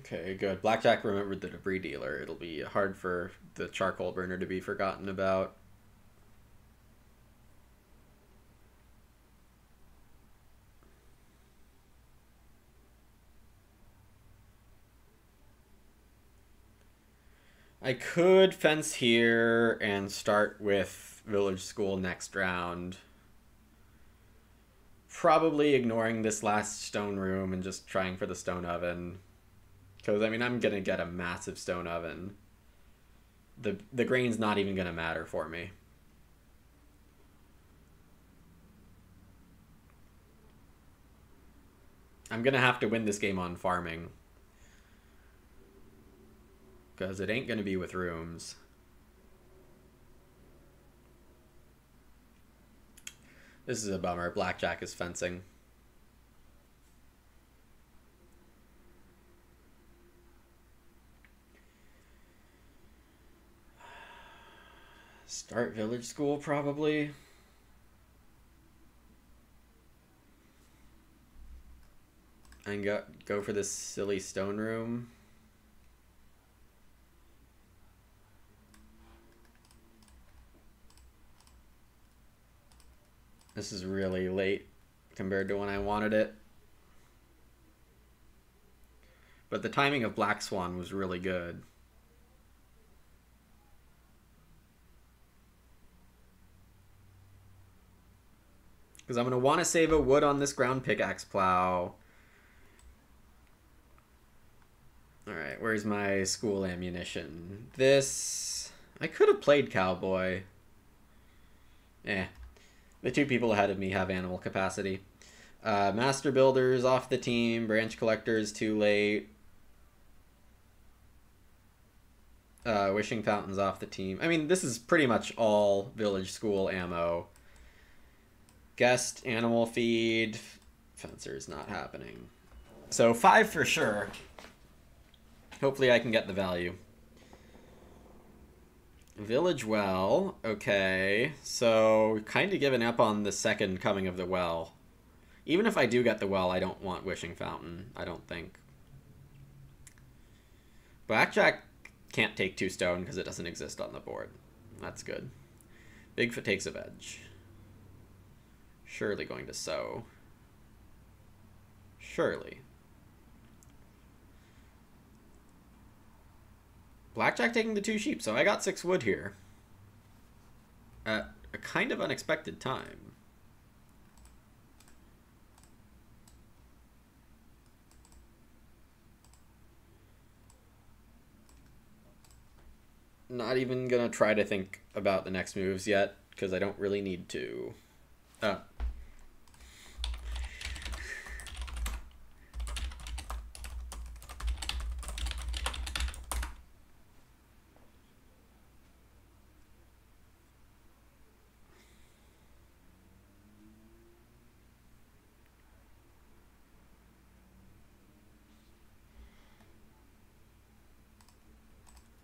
Okay, good. Blackjack remembered the debris dealer. It'll be hard for the charcoal burner to be forgotten about. I could fence here and start with Village School next round. Probably ignoring this last stone room and just trying for the stone oven. Because, I mean, I'm going to get a massive stone oven. The grain's not even going to matter for me. I'm going to have to win this game on farming. Because it ain't going to be with rooms. This is a bummer. Blackjack is fencing. Start Village School, probably. And go for this silly stone room. This is really late compared to when I wanted it. But the timing of Black Swan was really good. Because I'm going to want to save a wood on this ground pickaxe plow. Alright, where's my school ammunition? This... I could have played cowboy. Eh. The 2 people ahead of me have animal capacity. Master Builder's off the team. Branch Collector's too late. Wishing Fountain's off the team. I mean, this is pretty much all Village School ammo. Guest, animal feed. Fencer's not happening. So 5 for sure. Hopefully I can get the value. Village well. Okay. So kind of giving up on the second coming of the well. Even if I do get the well, I don't want Wishing Fountain. I don't think. Blackjack can't take 2 stone because it doesn't exist on the board. That's good. Bigfoot takes a veg. Surely going to sow. Surely. Blackjack taking the 2 sheep, so I got 6 wood here. At a kind of unexpected time. Not even gonna try to think about the next moves yet, because I don't really need to.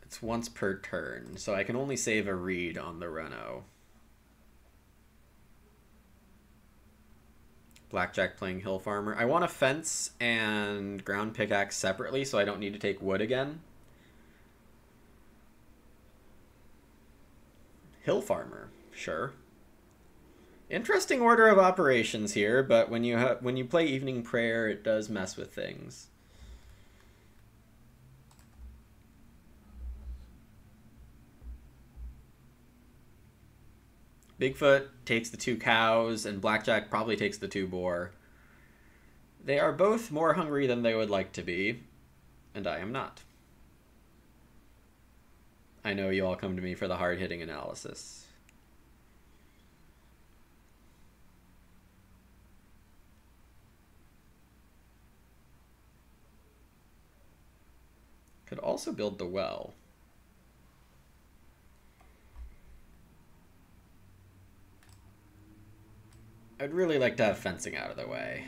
It's once per turn, so I can only save a read on the Reno. Blackjack playing Hill Farmer. I want a fence and ground pickaxe separately, so I don't need to take wood again. Hill Farmer, sure. Interesting order of operations here, but when you play Evening Prayer, it does mess with things. Bigfoot takes the 2 cows, and Blackjack probably takes the 2 boar. They are both more hungry than they would like to be, and I am not. I know you all come to me for the hard-hitting analysis. Could also build the well. I'd really like to have fencing out of the way.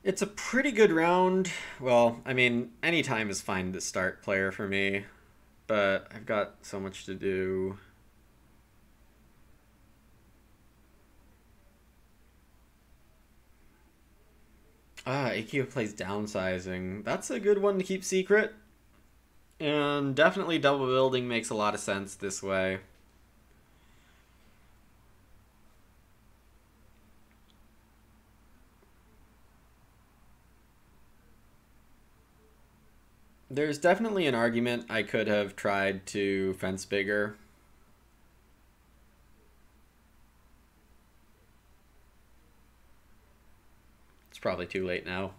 It's a pretty good round. Well, I mean, any time is fine to start player for me, but I've got so much to do. AQ plays downsizing. That's a good one to keep secret. And definitely double building makes a lot of sense this way. There's definitely an argument I could have tried to fence bigger. It's probably too late now.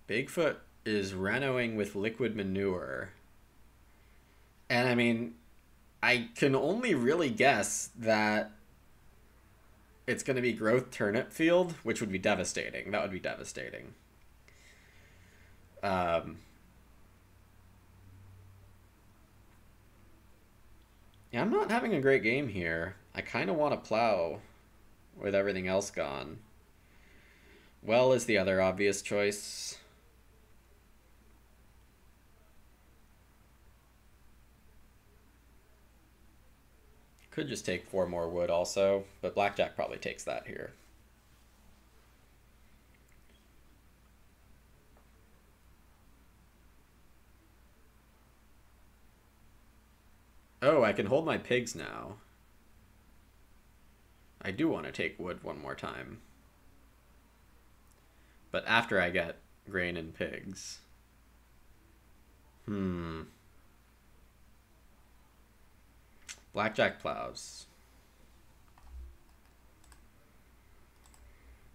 Bigfoot is renoing with liquid manure. And I mean, I can only really guess that it's going to be growth turnip field, which would be devastating. That would be devastating. Yeah, I'm not having a great game here. I kind of want to plow with everything else gone. Well is the other obvious choice. Could just take 4 more wood also, but Blackjack probably takes that here. Oh, I can hold my pigs now. I do want to take wood one more time. But after I get grain and pigs. Blackjack plows.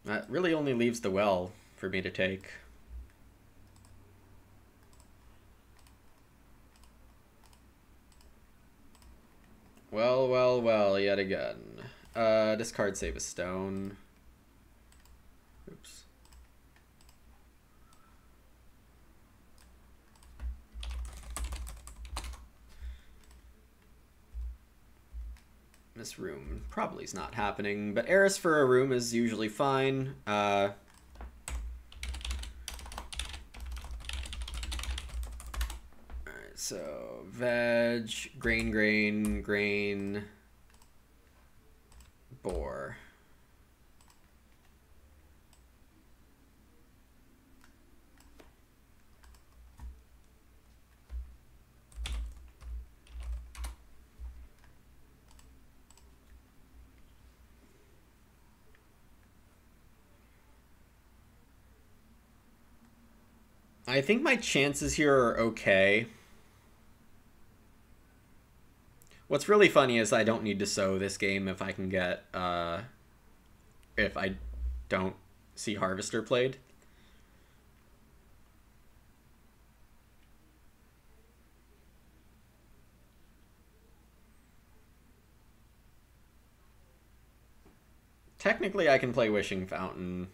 That really only leaves the well for me to take. Well, well, well, yet again. Discard, save a stone. Oops. This room probably is not happening, but Eris for a room is usually fine. So, veg, grain, boar. I think my chances here are okay. What's really funny is I don't need to sow this game if I can get, if I don't see Harvester played. Technically, I can play Wishing Fountain,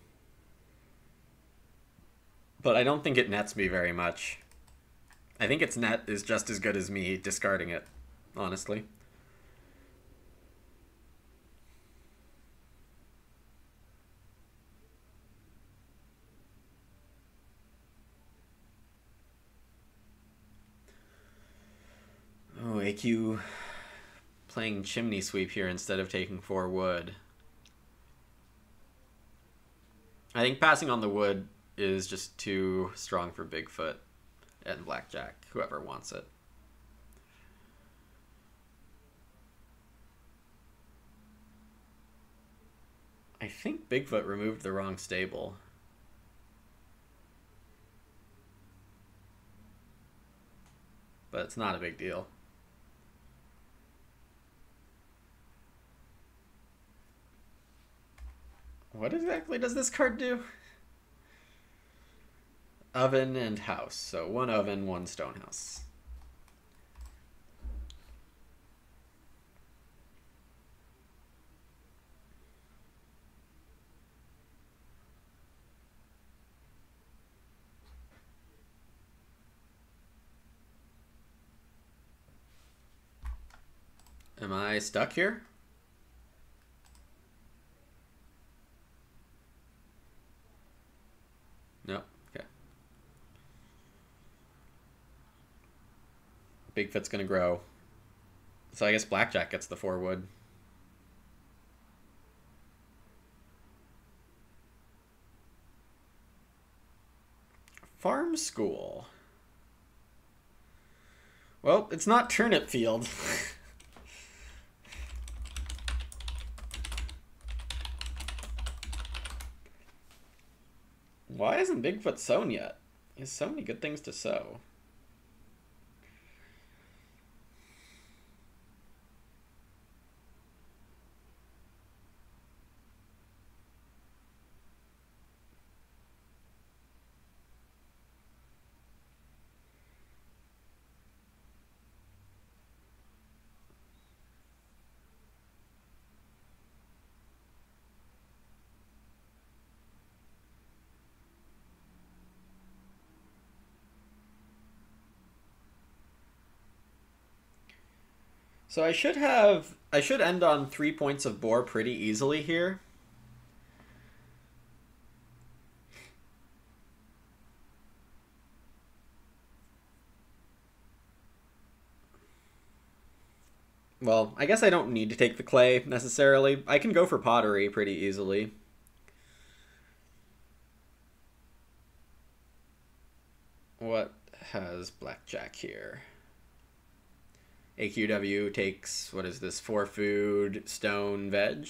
but I don't think it nets me very much. I think its net is just as good as me discarding it, honestly. Oh, AQ playing Chimney Sweep here instead of taking 4 wood. I think passing on the wood is just too strong for Bigfoot and Blackjack, whoever wants it. I think Bigfoot removed the wrong stable. But it's not a big deal. What exactly does this card do? Oven and house. So 1 oven, 1 stone house. Am I stuck here? No. Okay. Bigfoot's gonna grow. So I guess Blackjack gets the 4 wood. Farm school. Well, it's not turnip field. Why isn't Bigfoot sown yet? He has so many good things to sow. So I should end on 3 points of boar pretty easily here. Well, I guess I don't need to take the clay necessarily. I can go for pottery pretty easily. What has Blackjack here? AQW takes, what is this, 4 food, stone, veg?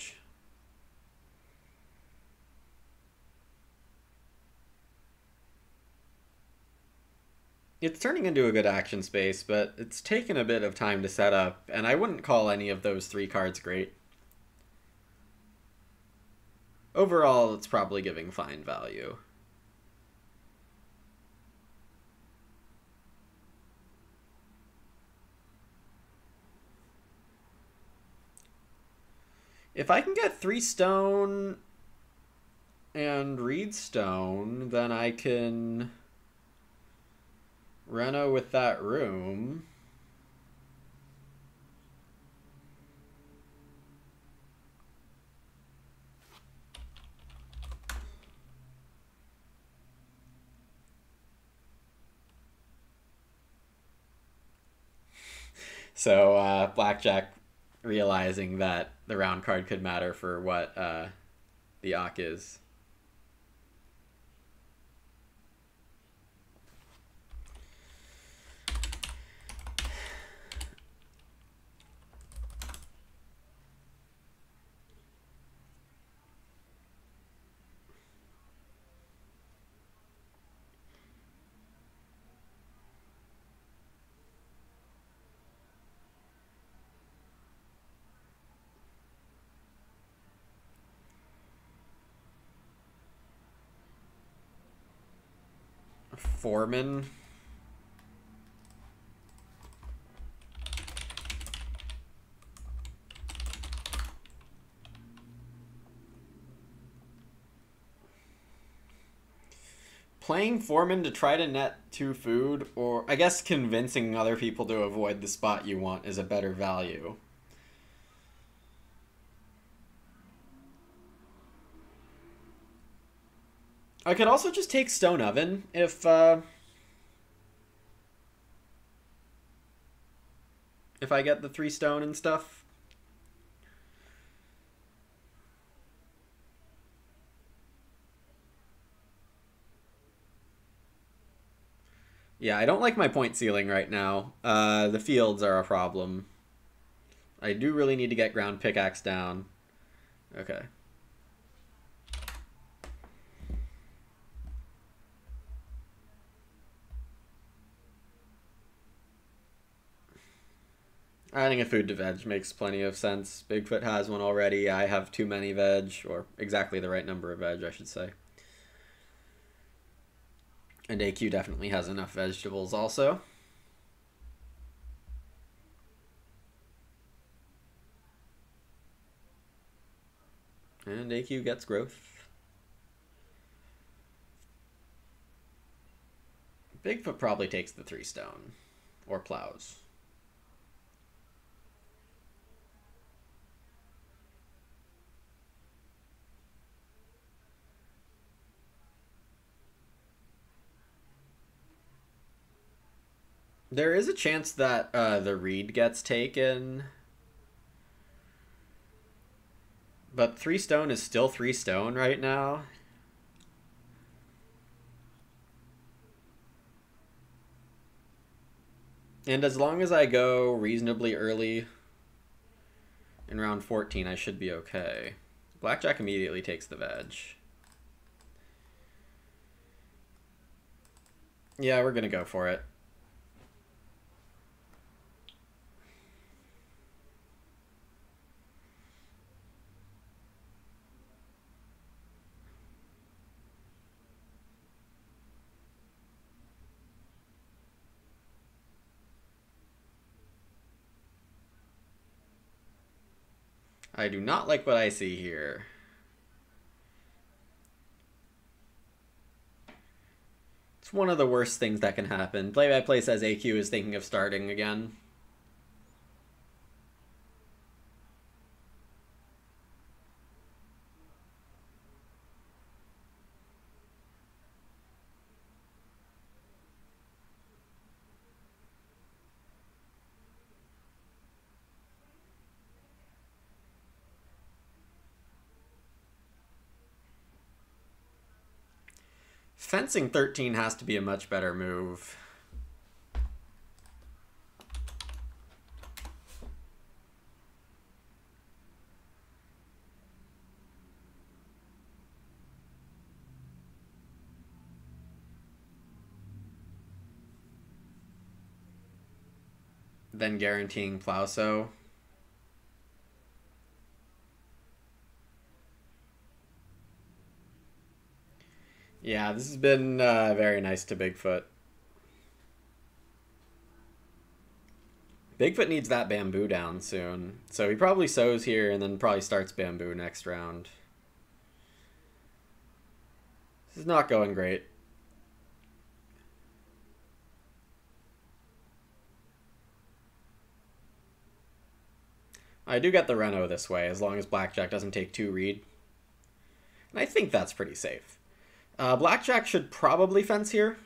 It's turning into a good action space, but it's taken a bit of time to set up, and I wouldn't call any of those 3 cards great. Overall, it's probably giving fine value. If I can get 3 stone and reed stone, then I can reno with that room. So Blackjack, realizing that the round card could matter for what the Ak is. Foreman. Playing Foreman to try to net 2 food, or I guess convincing other people to avoid the spot you want is a better value. I could also just take Stone Oven if I get the 3 stone and stuff. Yeah, I don't like my point ceiling right now. The fields are a problem. I do really need to get ground pickaxe down. Okay. Adding a food to veg makes plenty of sense. Bigfoot has one already. I have too many veg, or exactly the right number of veg, I should say. And AQ definitely has enough vegetables also. And AQ gets growth. Bigfoot probably takes the 3 stone. Or plows. There is a chance that the reed gets taken. But 3 stone is still 3 stone right now. And as long as I go reasonably early in round 14, I should be okay. Blackjack immediately takes the veg. Yeah, we're gonna go for it. I do not like what I see here. It's one of the worst things that can happen. Play-by-play says AQ is thinking of starting again. Fencing 13 has to be a much better move. Than guaranteeing Plowso. Yeah, this has been very nice to Bigfoot. Bigfoot needs that bamboo down soon. So he probably sows here and then probably starts bamboo next round. This is not going great. I do get the Reno this way, as long as Blackjack doesn't take 2 reed. And I think that's pretty safe. Blackjack should probably fence here.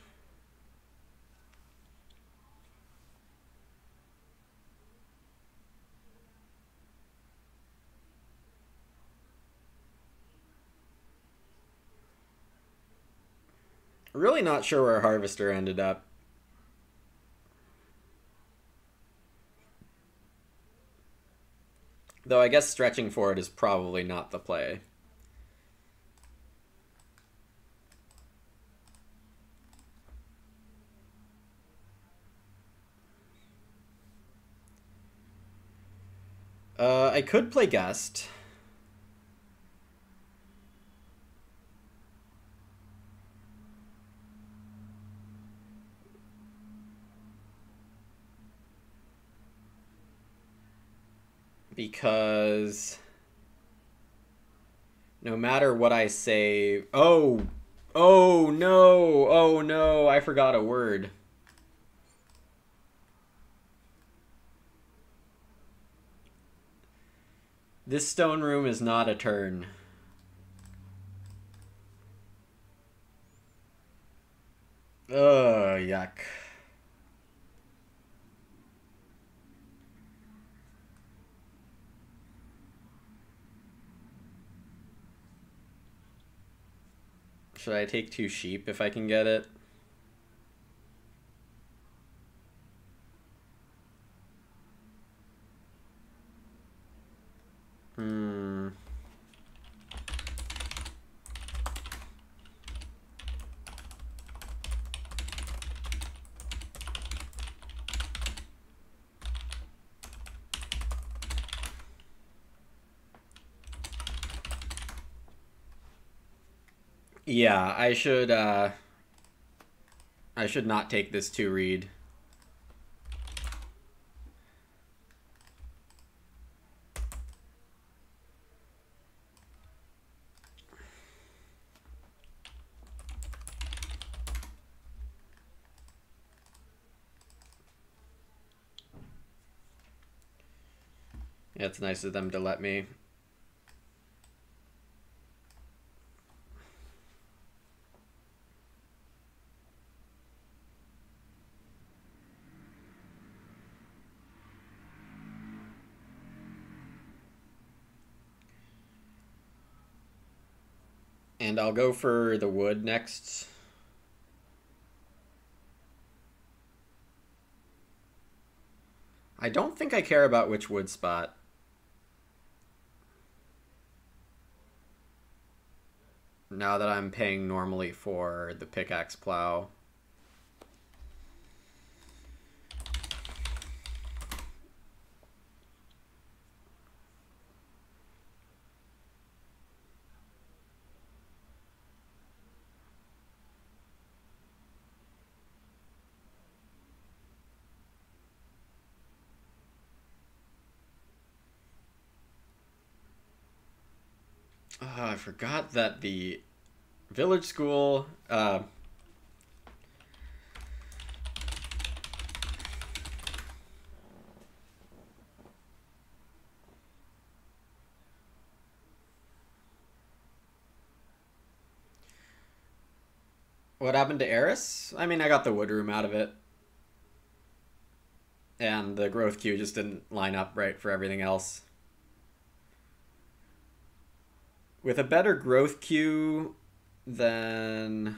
Really not sure where Harvester ended up. Though I guess stretching for it is probably not the play. I could play guest. Because no matter what I say... Oh! Oh no! Oh no! I forgot a word. This stone room is not a turn. Ugh, yuck. Should I take 2 sheep if I can get it? Hmm. Yeah, I should not take this 2 read. Yeah, it's nice of them to let me. And I'll go for the wood next. I don't think I care about which wood spot. Now that I'm paying normally for the pickaxe plow. Oh, I forgot that the village school... What happened to Eris? I mean, I got the wood room out of it. And the growth queue just didn't line up right for everything else. With a better growth queue, then...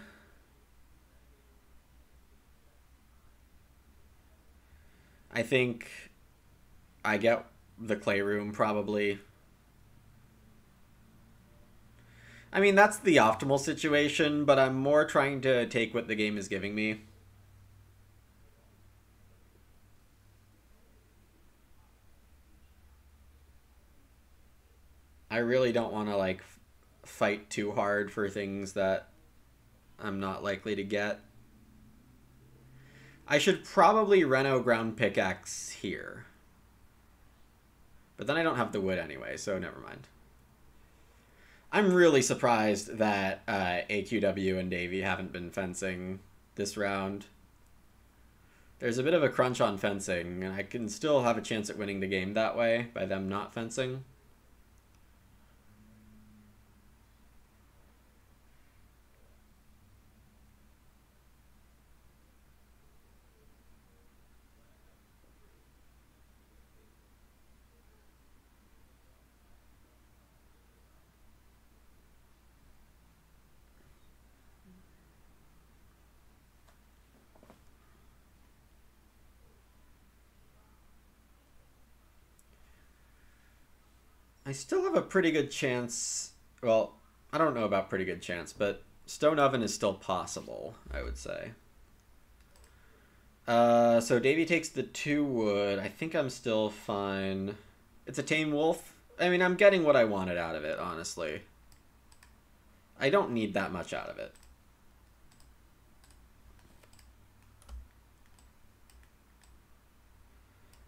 I think I get the clay room, probably. I mean, that's the optimal situation, but I'm more trying to take what the game is giving me. I really don't want to, like, fight too hard for things that I'm not likely to get. I should probably Reno ground pickaxe here. But then I don't have the wood anyway, so never mind. I'm really surprised that AQW and Davey haven't been fencing this round. There's a bit of a crunch on fencing, and I can still have a chance at winning the game that way by them not fencing. I still have a pretty good chance. Well, I don't know about pretty good chance, but stone oven is still possible, I would say. So Davy takes the 2 wood. I think I'm still fine. It's a tame wolf. I mean, I'm getting what I wanted out of it, honestly. I don't need that much out of it.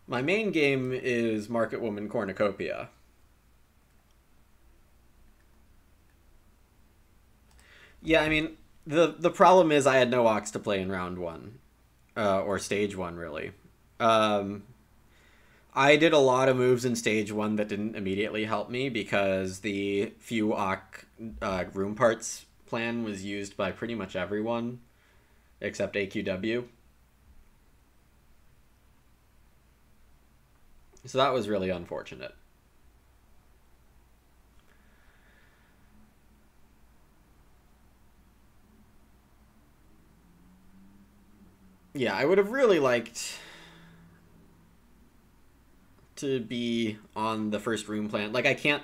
My main game is Market Woman Cornucopia. Yeah, I mean, the problem is I had no ox to play in round 1. Or stage 1, really. Um, I did a lot of moves in stage 1 that didn't immediately help me because the few room parts plan was used by pretty much everyone except AQW. So that was really unfortunate. Yeah, I would have really liked to be on the first room plan. Like, I can't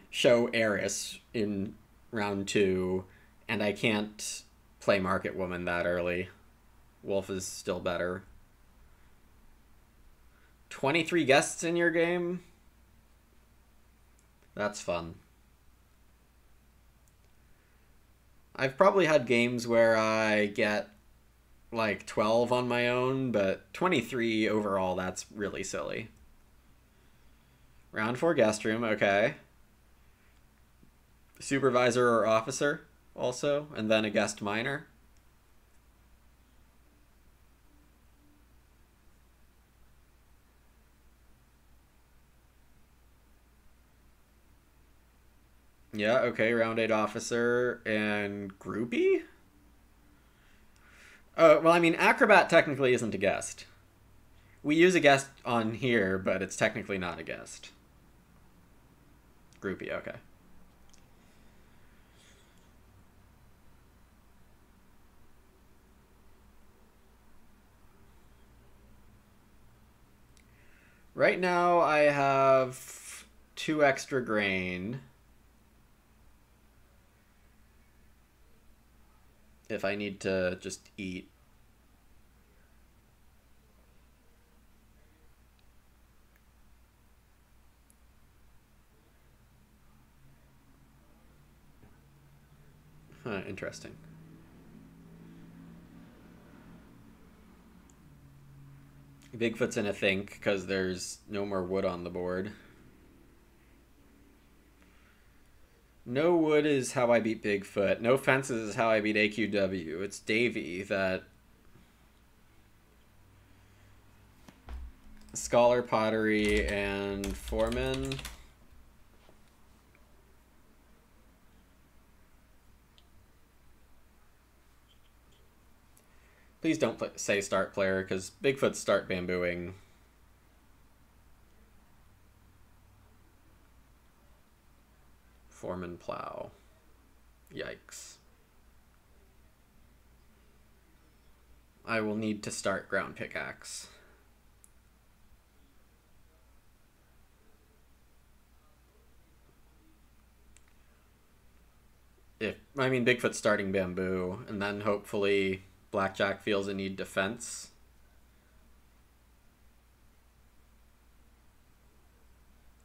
show Eris in round 2, and I can't play Market Woman that early. Wolf is still better. 23 guests in your game? That's fun. I've probably had games where I get like 12 on my own, but 23 overall, that's really silly. Round 4 guest room, okay. Supervisor or officer also, and then a guest minor. Yeah, okay, round 8 officer and groupie? Well, I mean, acrobat technically isn't a guest. We use a guest on here, but it's technically not a guest. Groupie, okay. Right now I have 2 extra grain. If I need to just eat. Huh, interesting. Bigfoot's in a think because there's no more wood on the board. No wood is how I beat Bigfoot. No fences is how I beat AQW. It's Davy that... Scholar Pottery and Foreman. Please don't say start player, because Bigfoot's start bambooing. Foreman plow. Yikes. I will need to start ground pickaxe. I mean, Bigfoot's starting bamboo, and then hopefully Blackjack feels a need defense.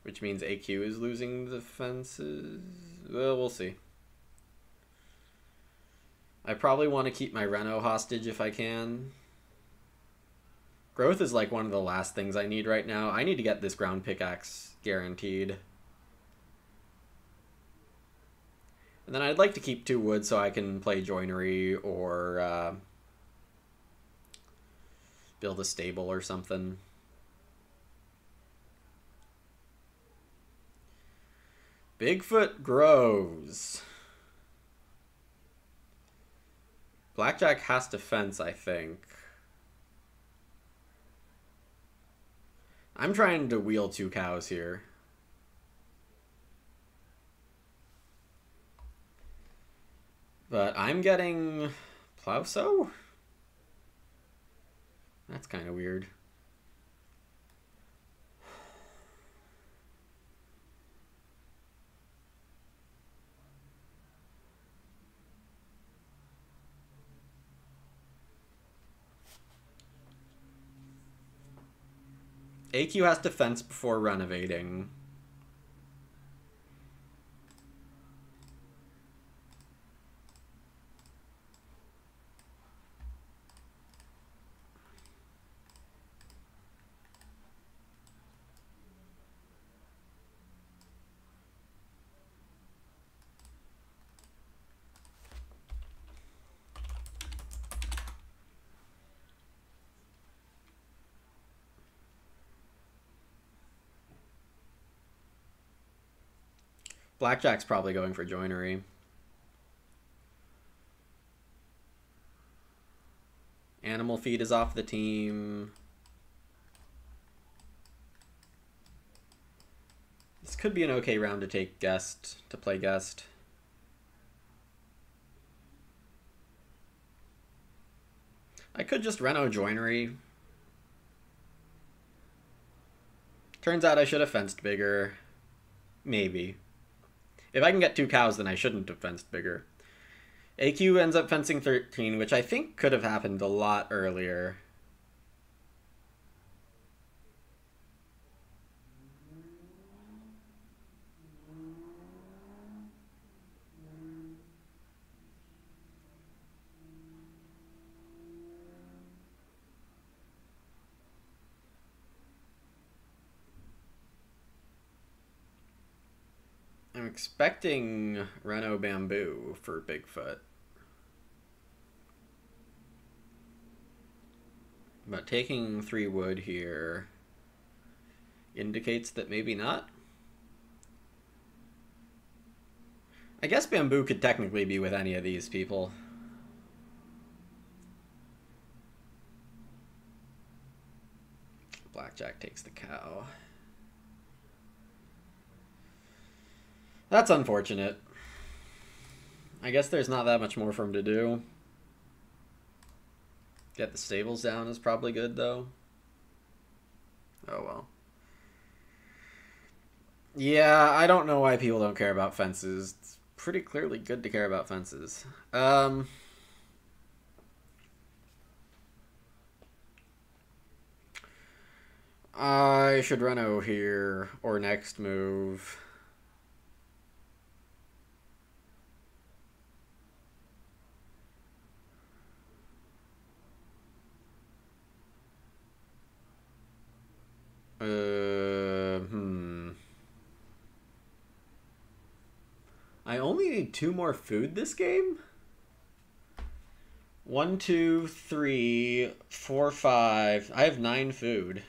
Which means AQ is losing the fences. Well, we'll see. I probably want to keep my Reno hostage if I can. Growth is like one of the last things I need right now. I need to get this ground pickaxe guaranteed. And then I'd like to keep 2 wood so I can play joinery or build a stable or something. Bigfoot grows. Blackjack has to fence, I think. I'm trying to wheel 2 cows here. But I'm getting Plowso? That's kind of weird. AQ has to fence before renovating. Blackjack's probably going for joinery. Animal feed is off the team. This could be an okay round to take guest, to play guest. I could just reno joinery. Turns out I should have fenced bigger. Maybe. If I can get 2 cows, then I shouldn't have fenced bigger. AQ ends up fencing 13, which I think could have happened a lot earlier. I'm expecting Reno Bamboo for Bigfoot. But taking 3 wood here indicates that maybe not. I guess Bamboo could technically be with any of these people. Blackjack takes the cow. That's unfortunate. I guess there's not that much more for him to do. Get the stables down is probably good, though. Oh, well. Yeah, I don't know why people don't care about fences. It's pretty clearly good to care about fences. I should reno here, or next move. I only need 2 more food this game? 1, 2, 3, 4, 5. I have 9 food.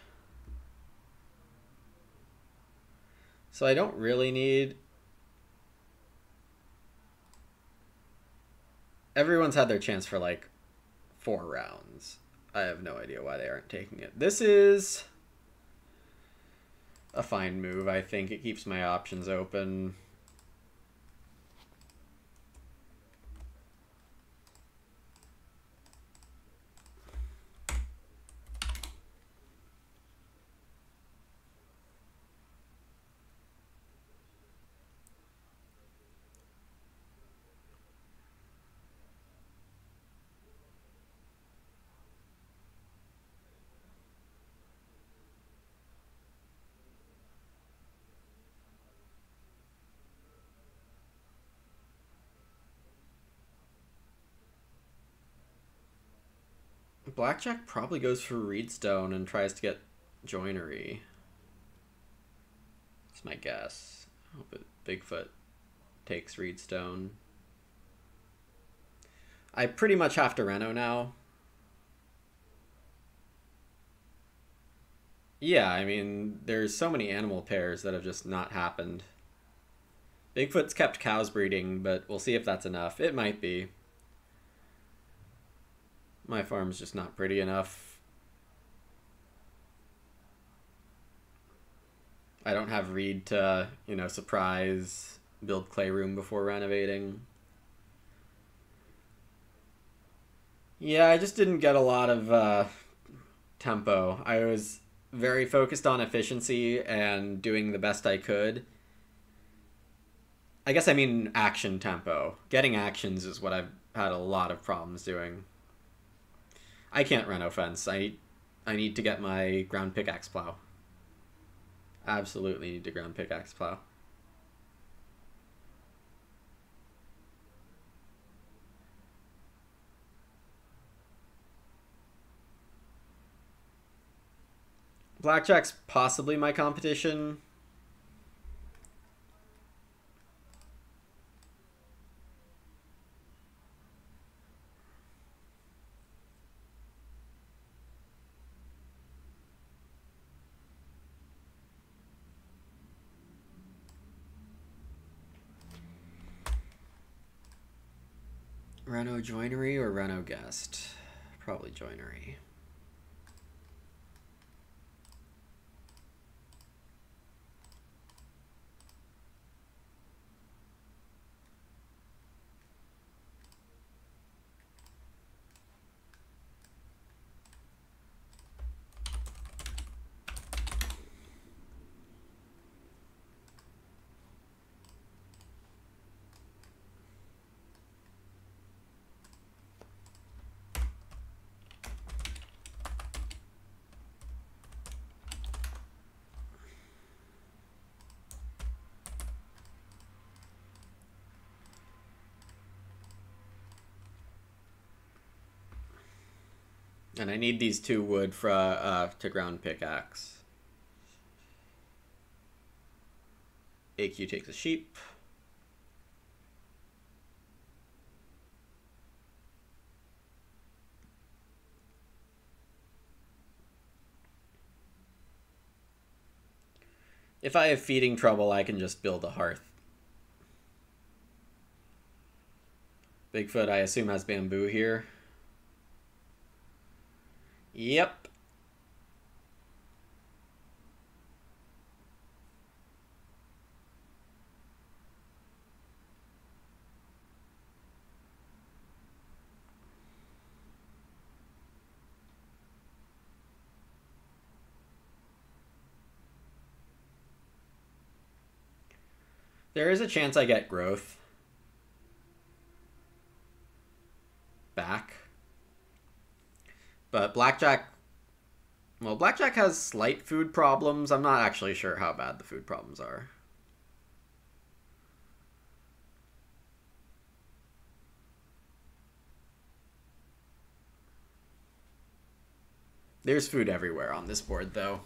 So I don't really need... Everyone's had their chance for like 4 rounds. I have no idea why they aren't taking it. This is a fine move, I think. It keeps my options open. Blackjack probably goes for Reedstone and tries to get joinery. That's my guess. I hope Bigfoot takes Reedstone. I pretty much have to reno now. Yeah, I mean, there's so many animal pairs that have just not happened. Bigfoot's kept cows breeding, but we'll see if that's enough. It might be. My farm's just not pretty enough. I don't have Reed to, you know, surprise, build clay room before renovating. Yeah, I just didn't get a lot of tempo. I was very focused on efficiency and doing the best I could. I guess I mean action tempo. Getting actions is what I've had a lot of problems doing. I can't reno fence. I need to get my ground pickaxe plow. Absolutely need to ground pickaxe plow. Blackjack's possibly my competition. Reno joinery or Reno guest? Probably joinery. And I need these 2 wood for to ground pickaxe. AQ takes a sheep. If I have feeding trouble, I can just build a hearth. Bigfoot, I assume, has bamboo here. Yep. There is a chance I get growth back. But Blackjack... Well, Blackjack has slight food problems. I'm not actually sure how bad the food problems are. There's food everywhere on this board, though.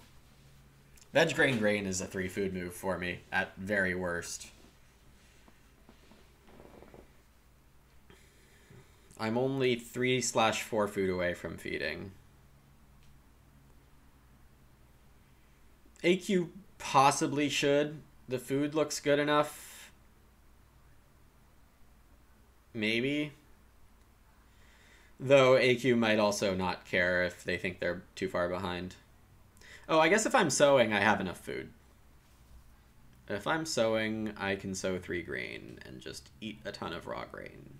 Veg grain grain is a 3 food move for me, at very worst. I'm only 3/4 food away from feeding. AQ possibly should. The food looks good enough. Maybe. Though AQ might also not care if they think they're too far behind. Oh, I guess if I'm sowing, I have enough food. If I'm sowing, I can sow 3 grain and just eat a ton of raw grain.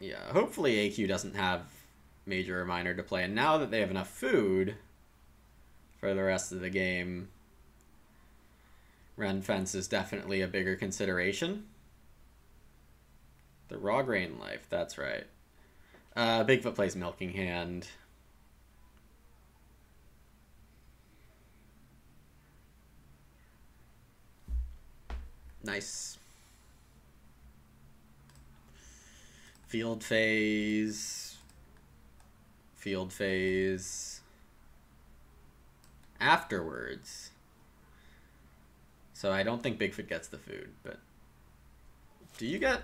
Yeah, hopefully AQ doesn't have major or minor to play. And now that they have enough food for the rest of the game, Ren Fence is definitely a bigger consideration. The raw grain life, that's right. Bigfoot plays Milking Hand. Nice. Field phase. Field phase. Afterwards. So I don't think Bigfoot gets the food, but... Do you get...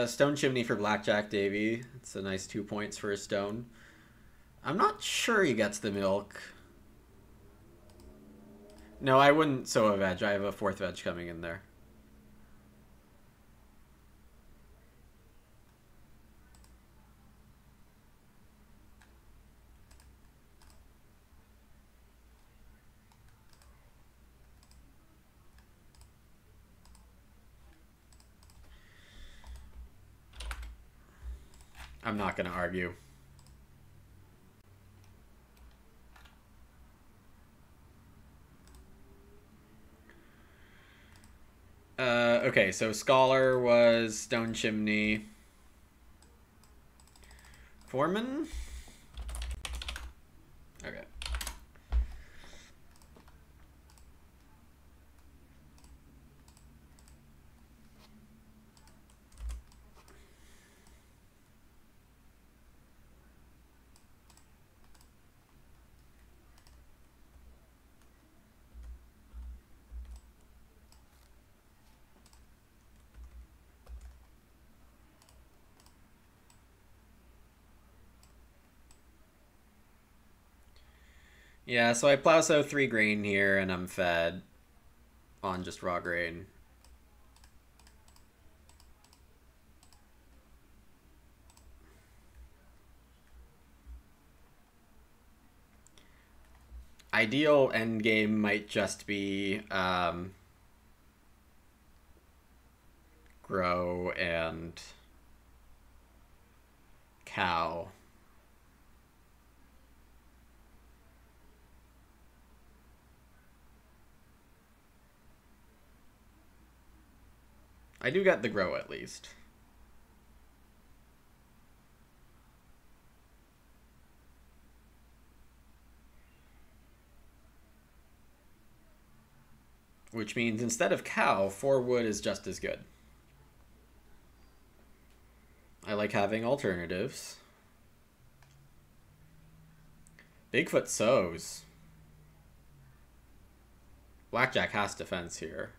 Stone chimney for Blackjack Davy. It's a nice 2 points for a stone. I'm not sure he gets the milk. No, I wouldn't sow a veg. I have a 4th veg coming in there. I'm not going to argue. Okay, so Scholar was Stone Chimney. Foreman? Okay. Yeah, so I Plowsow 3 grain here, and I'm fed on just raw grain. Ideal endgame might just be grow and cow. I do get the grow at least. Which means instead of cow, 4 wood is just as good. I like having alternatives. Bigfoot sows. Blackjack has defense here.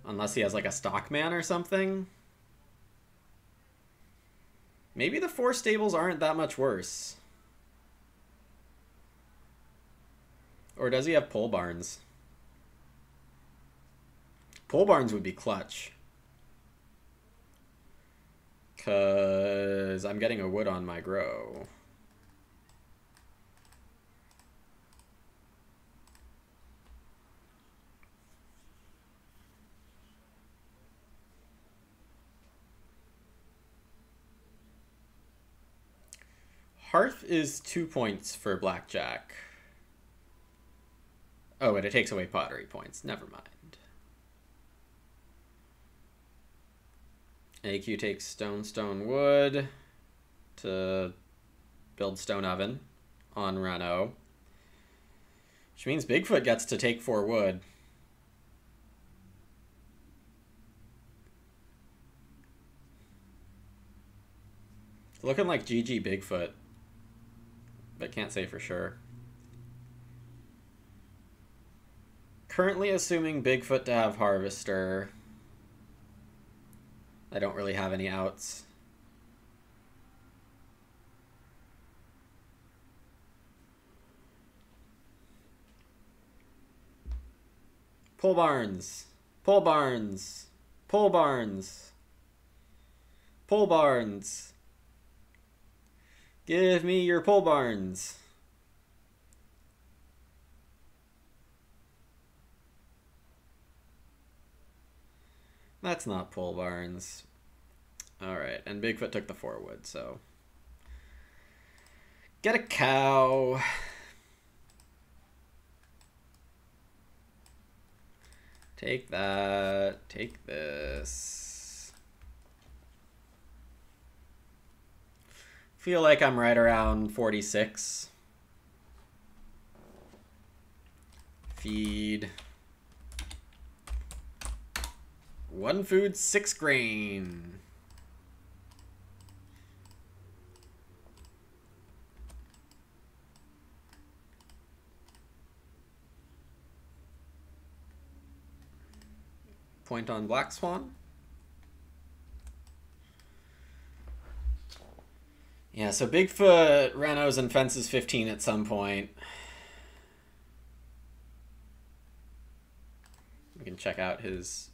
Unless he has like a stockman or something. Maybe the 4 stables aren't that much worse. Or does he have pole barns? Pole barns would be clutch. Because I'm getting a wood on my grow. Hearth is 2 points for blackjack. Oh, and it takes away pottery points. Never mind. AQ takes stone wood to build stone oven on Reno. Which means Bigfoot gets to take 4 wood. It's looking like GG Bigfoot. But can't say for sure. Currently assuming Bigfoot to have Harvester. I don't really have any outs. Pole barns. Pole barns. Pole barns. Pole barns. Give me your pole barns. That's not pole barns. Alright, and Bigfoot took the 4 wood, so. Get a cow. Take that. Take this. Feel like I'm right around 46. Feed. 1 food, 6 grain. Point on Black Swan. Yeah, so Bigfoot, Renos, and fences 15 at some point. We can check out his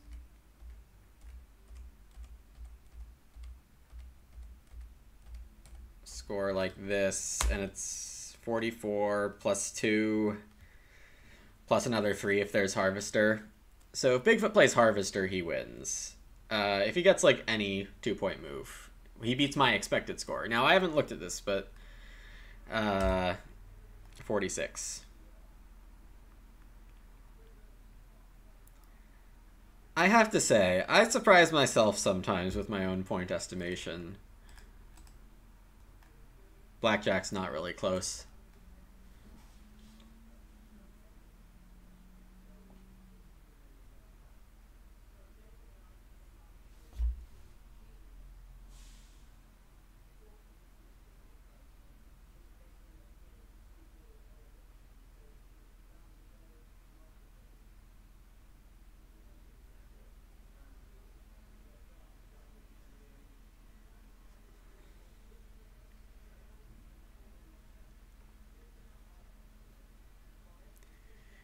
score like this, and it's 44 plus 2 plus another 3 if there's Harvester. So if Bigfoot plays Harvester, he wins. If he gets like any 2-point move, he beats my expected score. Now, I haven't looked at this, but 46. I have to say, I surprise myself sometimes with my own point estimation. Blackjack's not really close.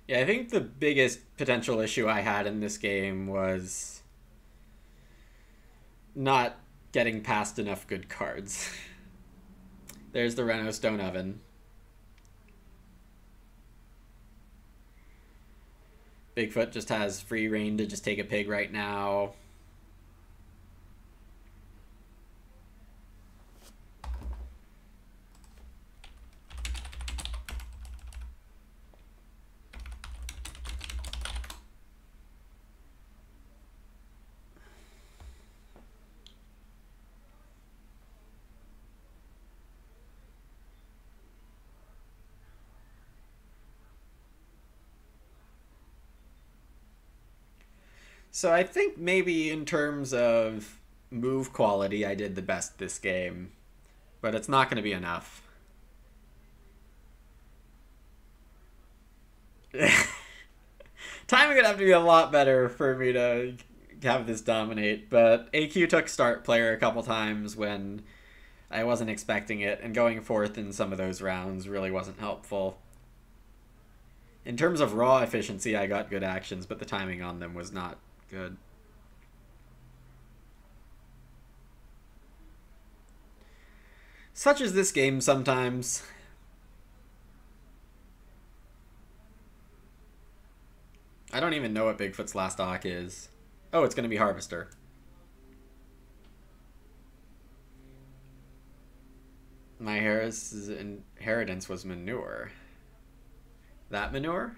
Yeah, I think the biggest potential issue I had in this game was not getting past enough good cards. There's the Reno Stone Oven. Bigfoot just has free reign to just take a pig right now. So I think maybe in terms of move quality, I did the best this game, but it's not going to be enough. Timing would have to be a lot better for me to have this dominate, but AQ took start player a couple times when I wasn't expecting it, and going fourth in some of those rounds really wasn't helpful. In terms of raw efficiency, I got good actions, but the timing on them was not good. Such is this game sometimes. I don't even know what Bigfoot's last dock is. Oh, it's going to be Harvester. My inheritance was manure. That manure?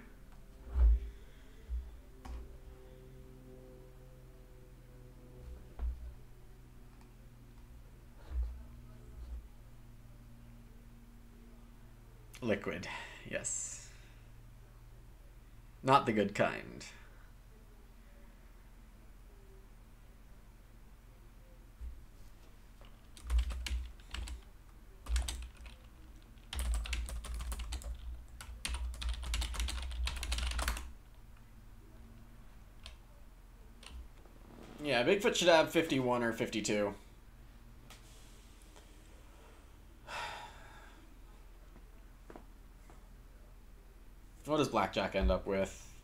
Liquid, yes. Not the good kind. Yeah, Bigfoot should have 51 or 52. What does Blackjack end up with?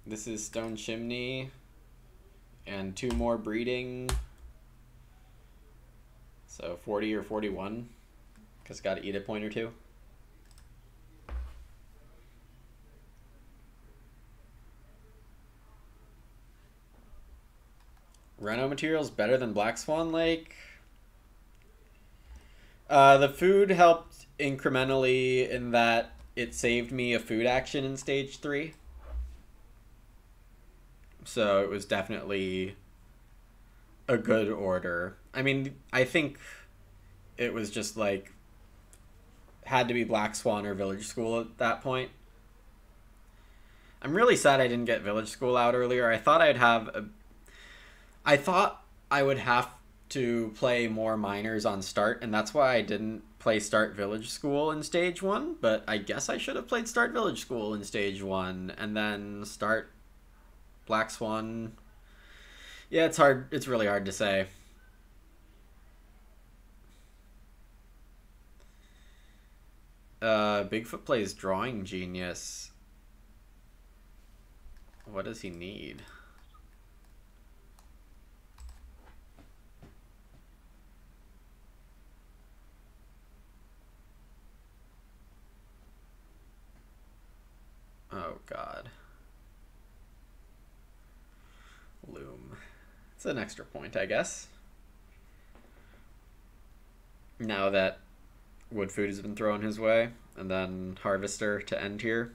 This is Stone Chimney. And 2 more breeding. So 40 or 41. Because got to eat a point or 2. Reno materials better than Black Swan Lake. The food helped incrementally in that it saved me a food action in stage 3. So it was definitely a good order. I mean, I think it was just like had to be Black Swan or Village School at that point. I'm really sad I didn't get Village School out earlier. I thought I would have to play more minors on start, and that's why I didn't play Start Village School in stage 1, but I guess I should have played Start Village School in stage 1 and then start Black Swan. Yeah, it's hard. It's really hard to say. Bigfoot plays Drawing Genius. What does he need? Oh, God. Loom. It's an extra point, I guess. Now that Wood Food has been thrown his way. And then Harvester to end here.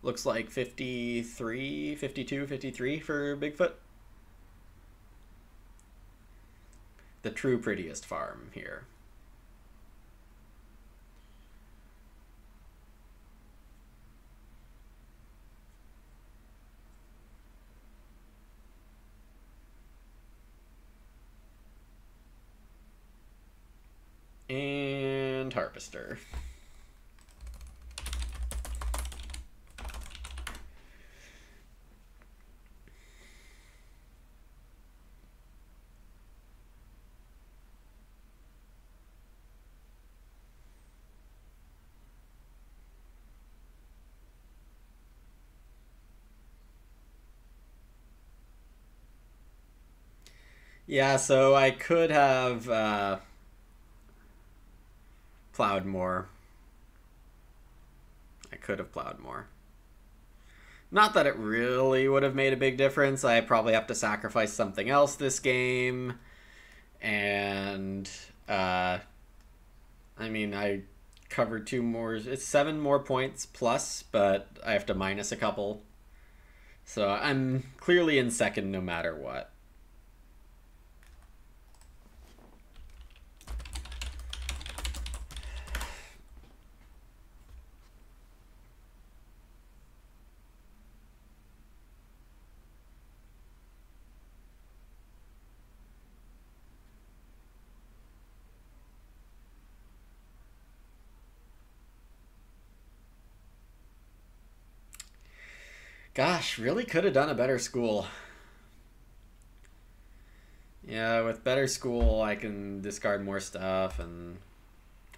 Looks like 53, 52, 53 for Bigfoot. The true prettiest farm here. And Harvester. Yeah, so I could have plowed more. I could have plowed more. Not that it really would have made a big difference. I probably have to sacrifice something else this game. And, I mean, I covered 2 more. It's 7 more points plus, but I have to minus a couple. So I'm clearly in second no matter what. Gosh, really could have done a better school. Yeah, with better school, I can discard more stuff and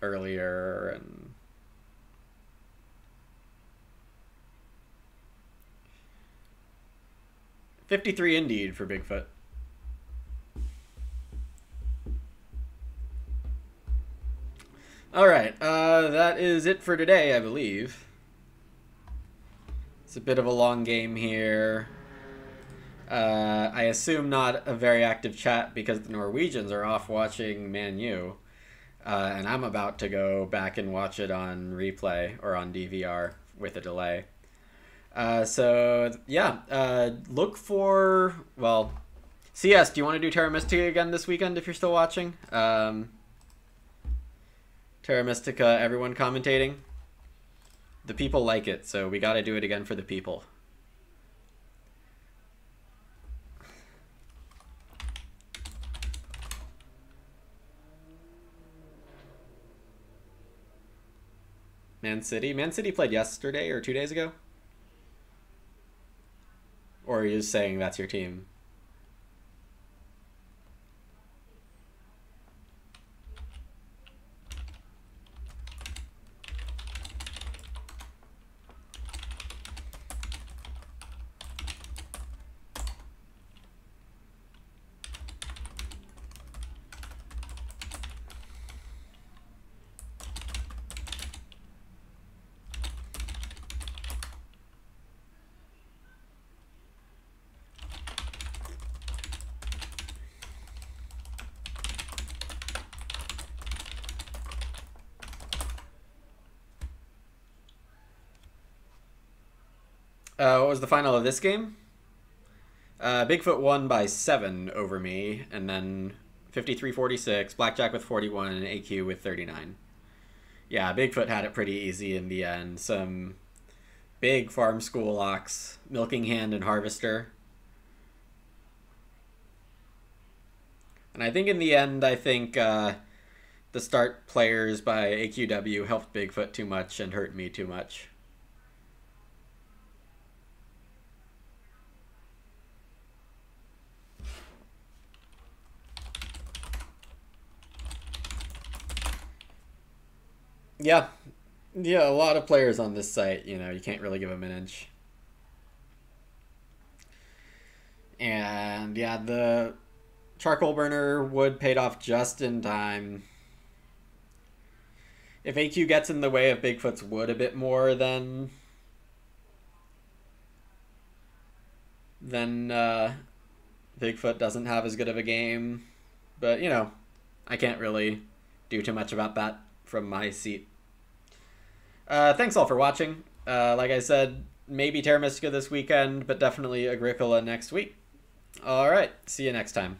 earlier and 53 indeed for Bigfoot. All right, that is it for today, I believe. It's a bit of a long game here. I assume not a very active chat because the Norwegians are off watching Man U. And I'm about to go back and watch it on replay or on DVR with a delay. So, yeah, look for, well, CS, do you want to do Terra Mystica again this weekend if you're still watching? Terra Mystica, everyone commentating? The people like it, so we gotta do it again for the people. Man City? Man City played yesterday or 2 days ago? Or are you just saying that's your team? What was the final of this game? Bigfoot won by 7 over me, and then 53-46, Blackjack with 41, and AQ with 39. Yeah, Bigfoot had it pretty easy in the end. Some big farm school locks, Milking Hand and Harvester. And I think in the end, the start players by AQW helped Bigfoot too much and hurt me too much. Yeah. Yeah, a lot of players on this site, you know, you can't really give them an inch. And yeah, the charcoal burner wood paid off just in time. If AQ gets in the way of Bigfoot's wood a bit more, then Bigfoot doesn't have as good of a game. But, you know, I can't really do too much about that from my seat. Thanks all for watching. Like I said, maybe Terra Mystica this weekend, but definitely Agricola next week. All right, see you next time.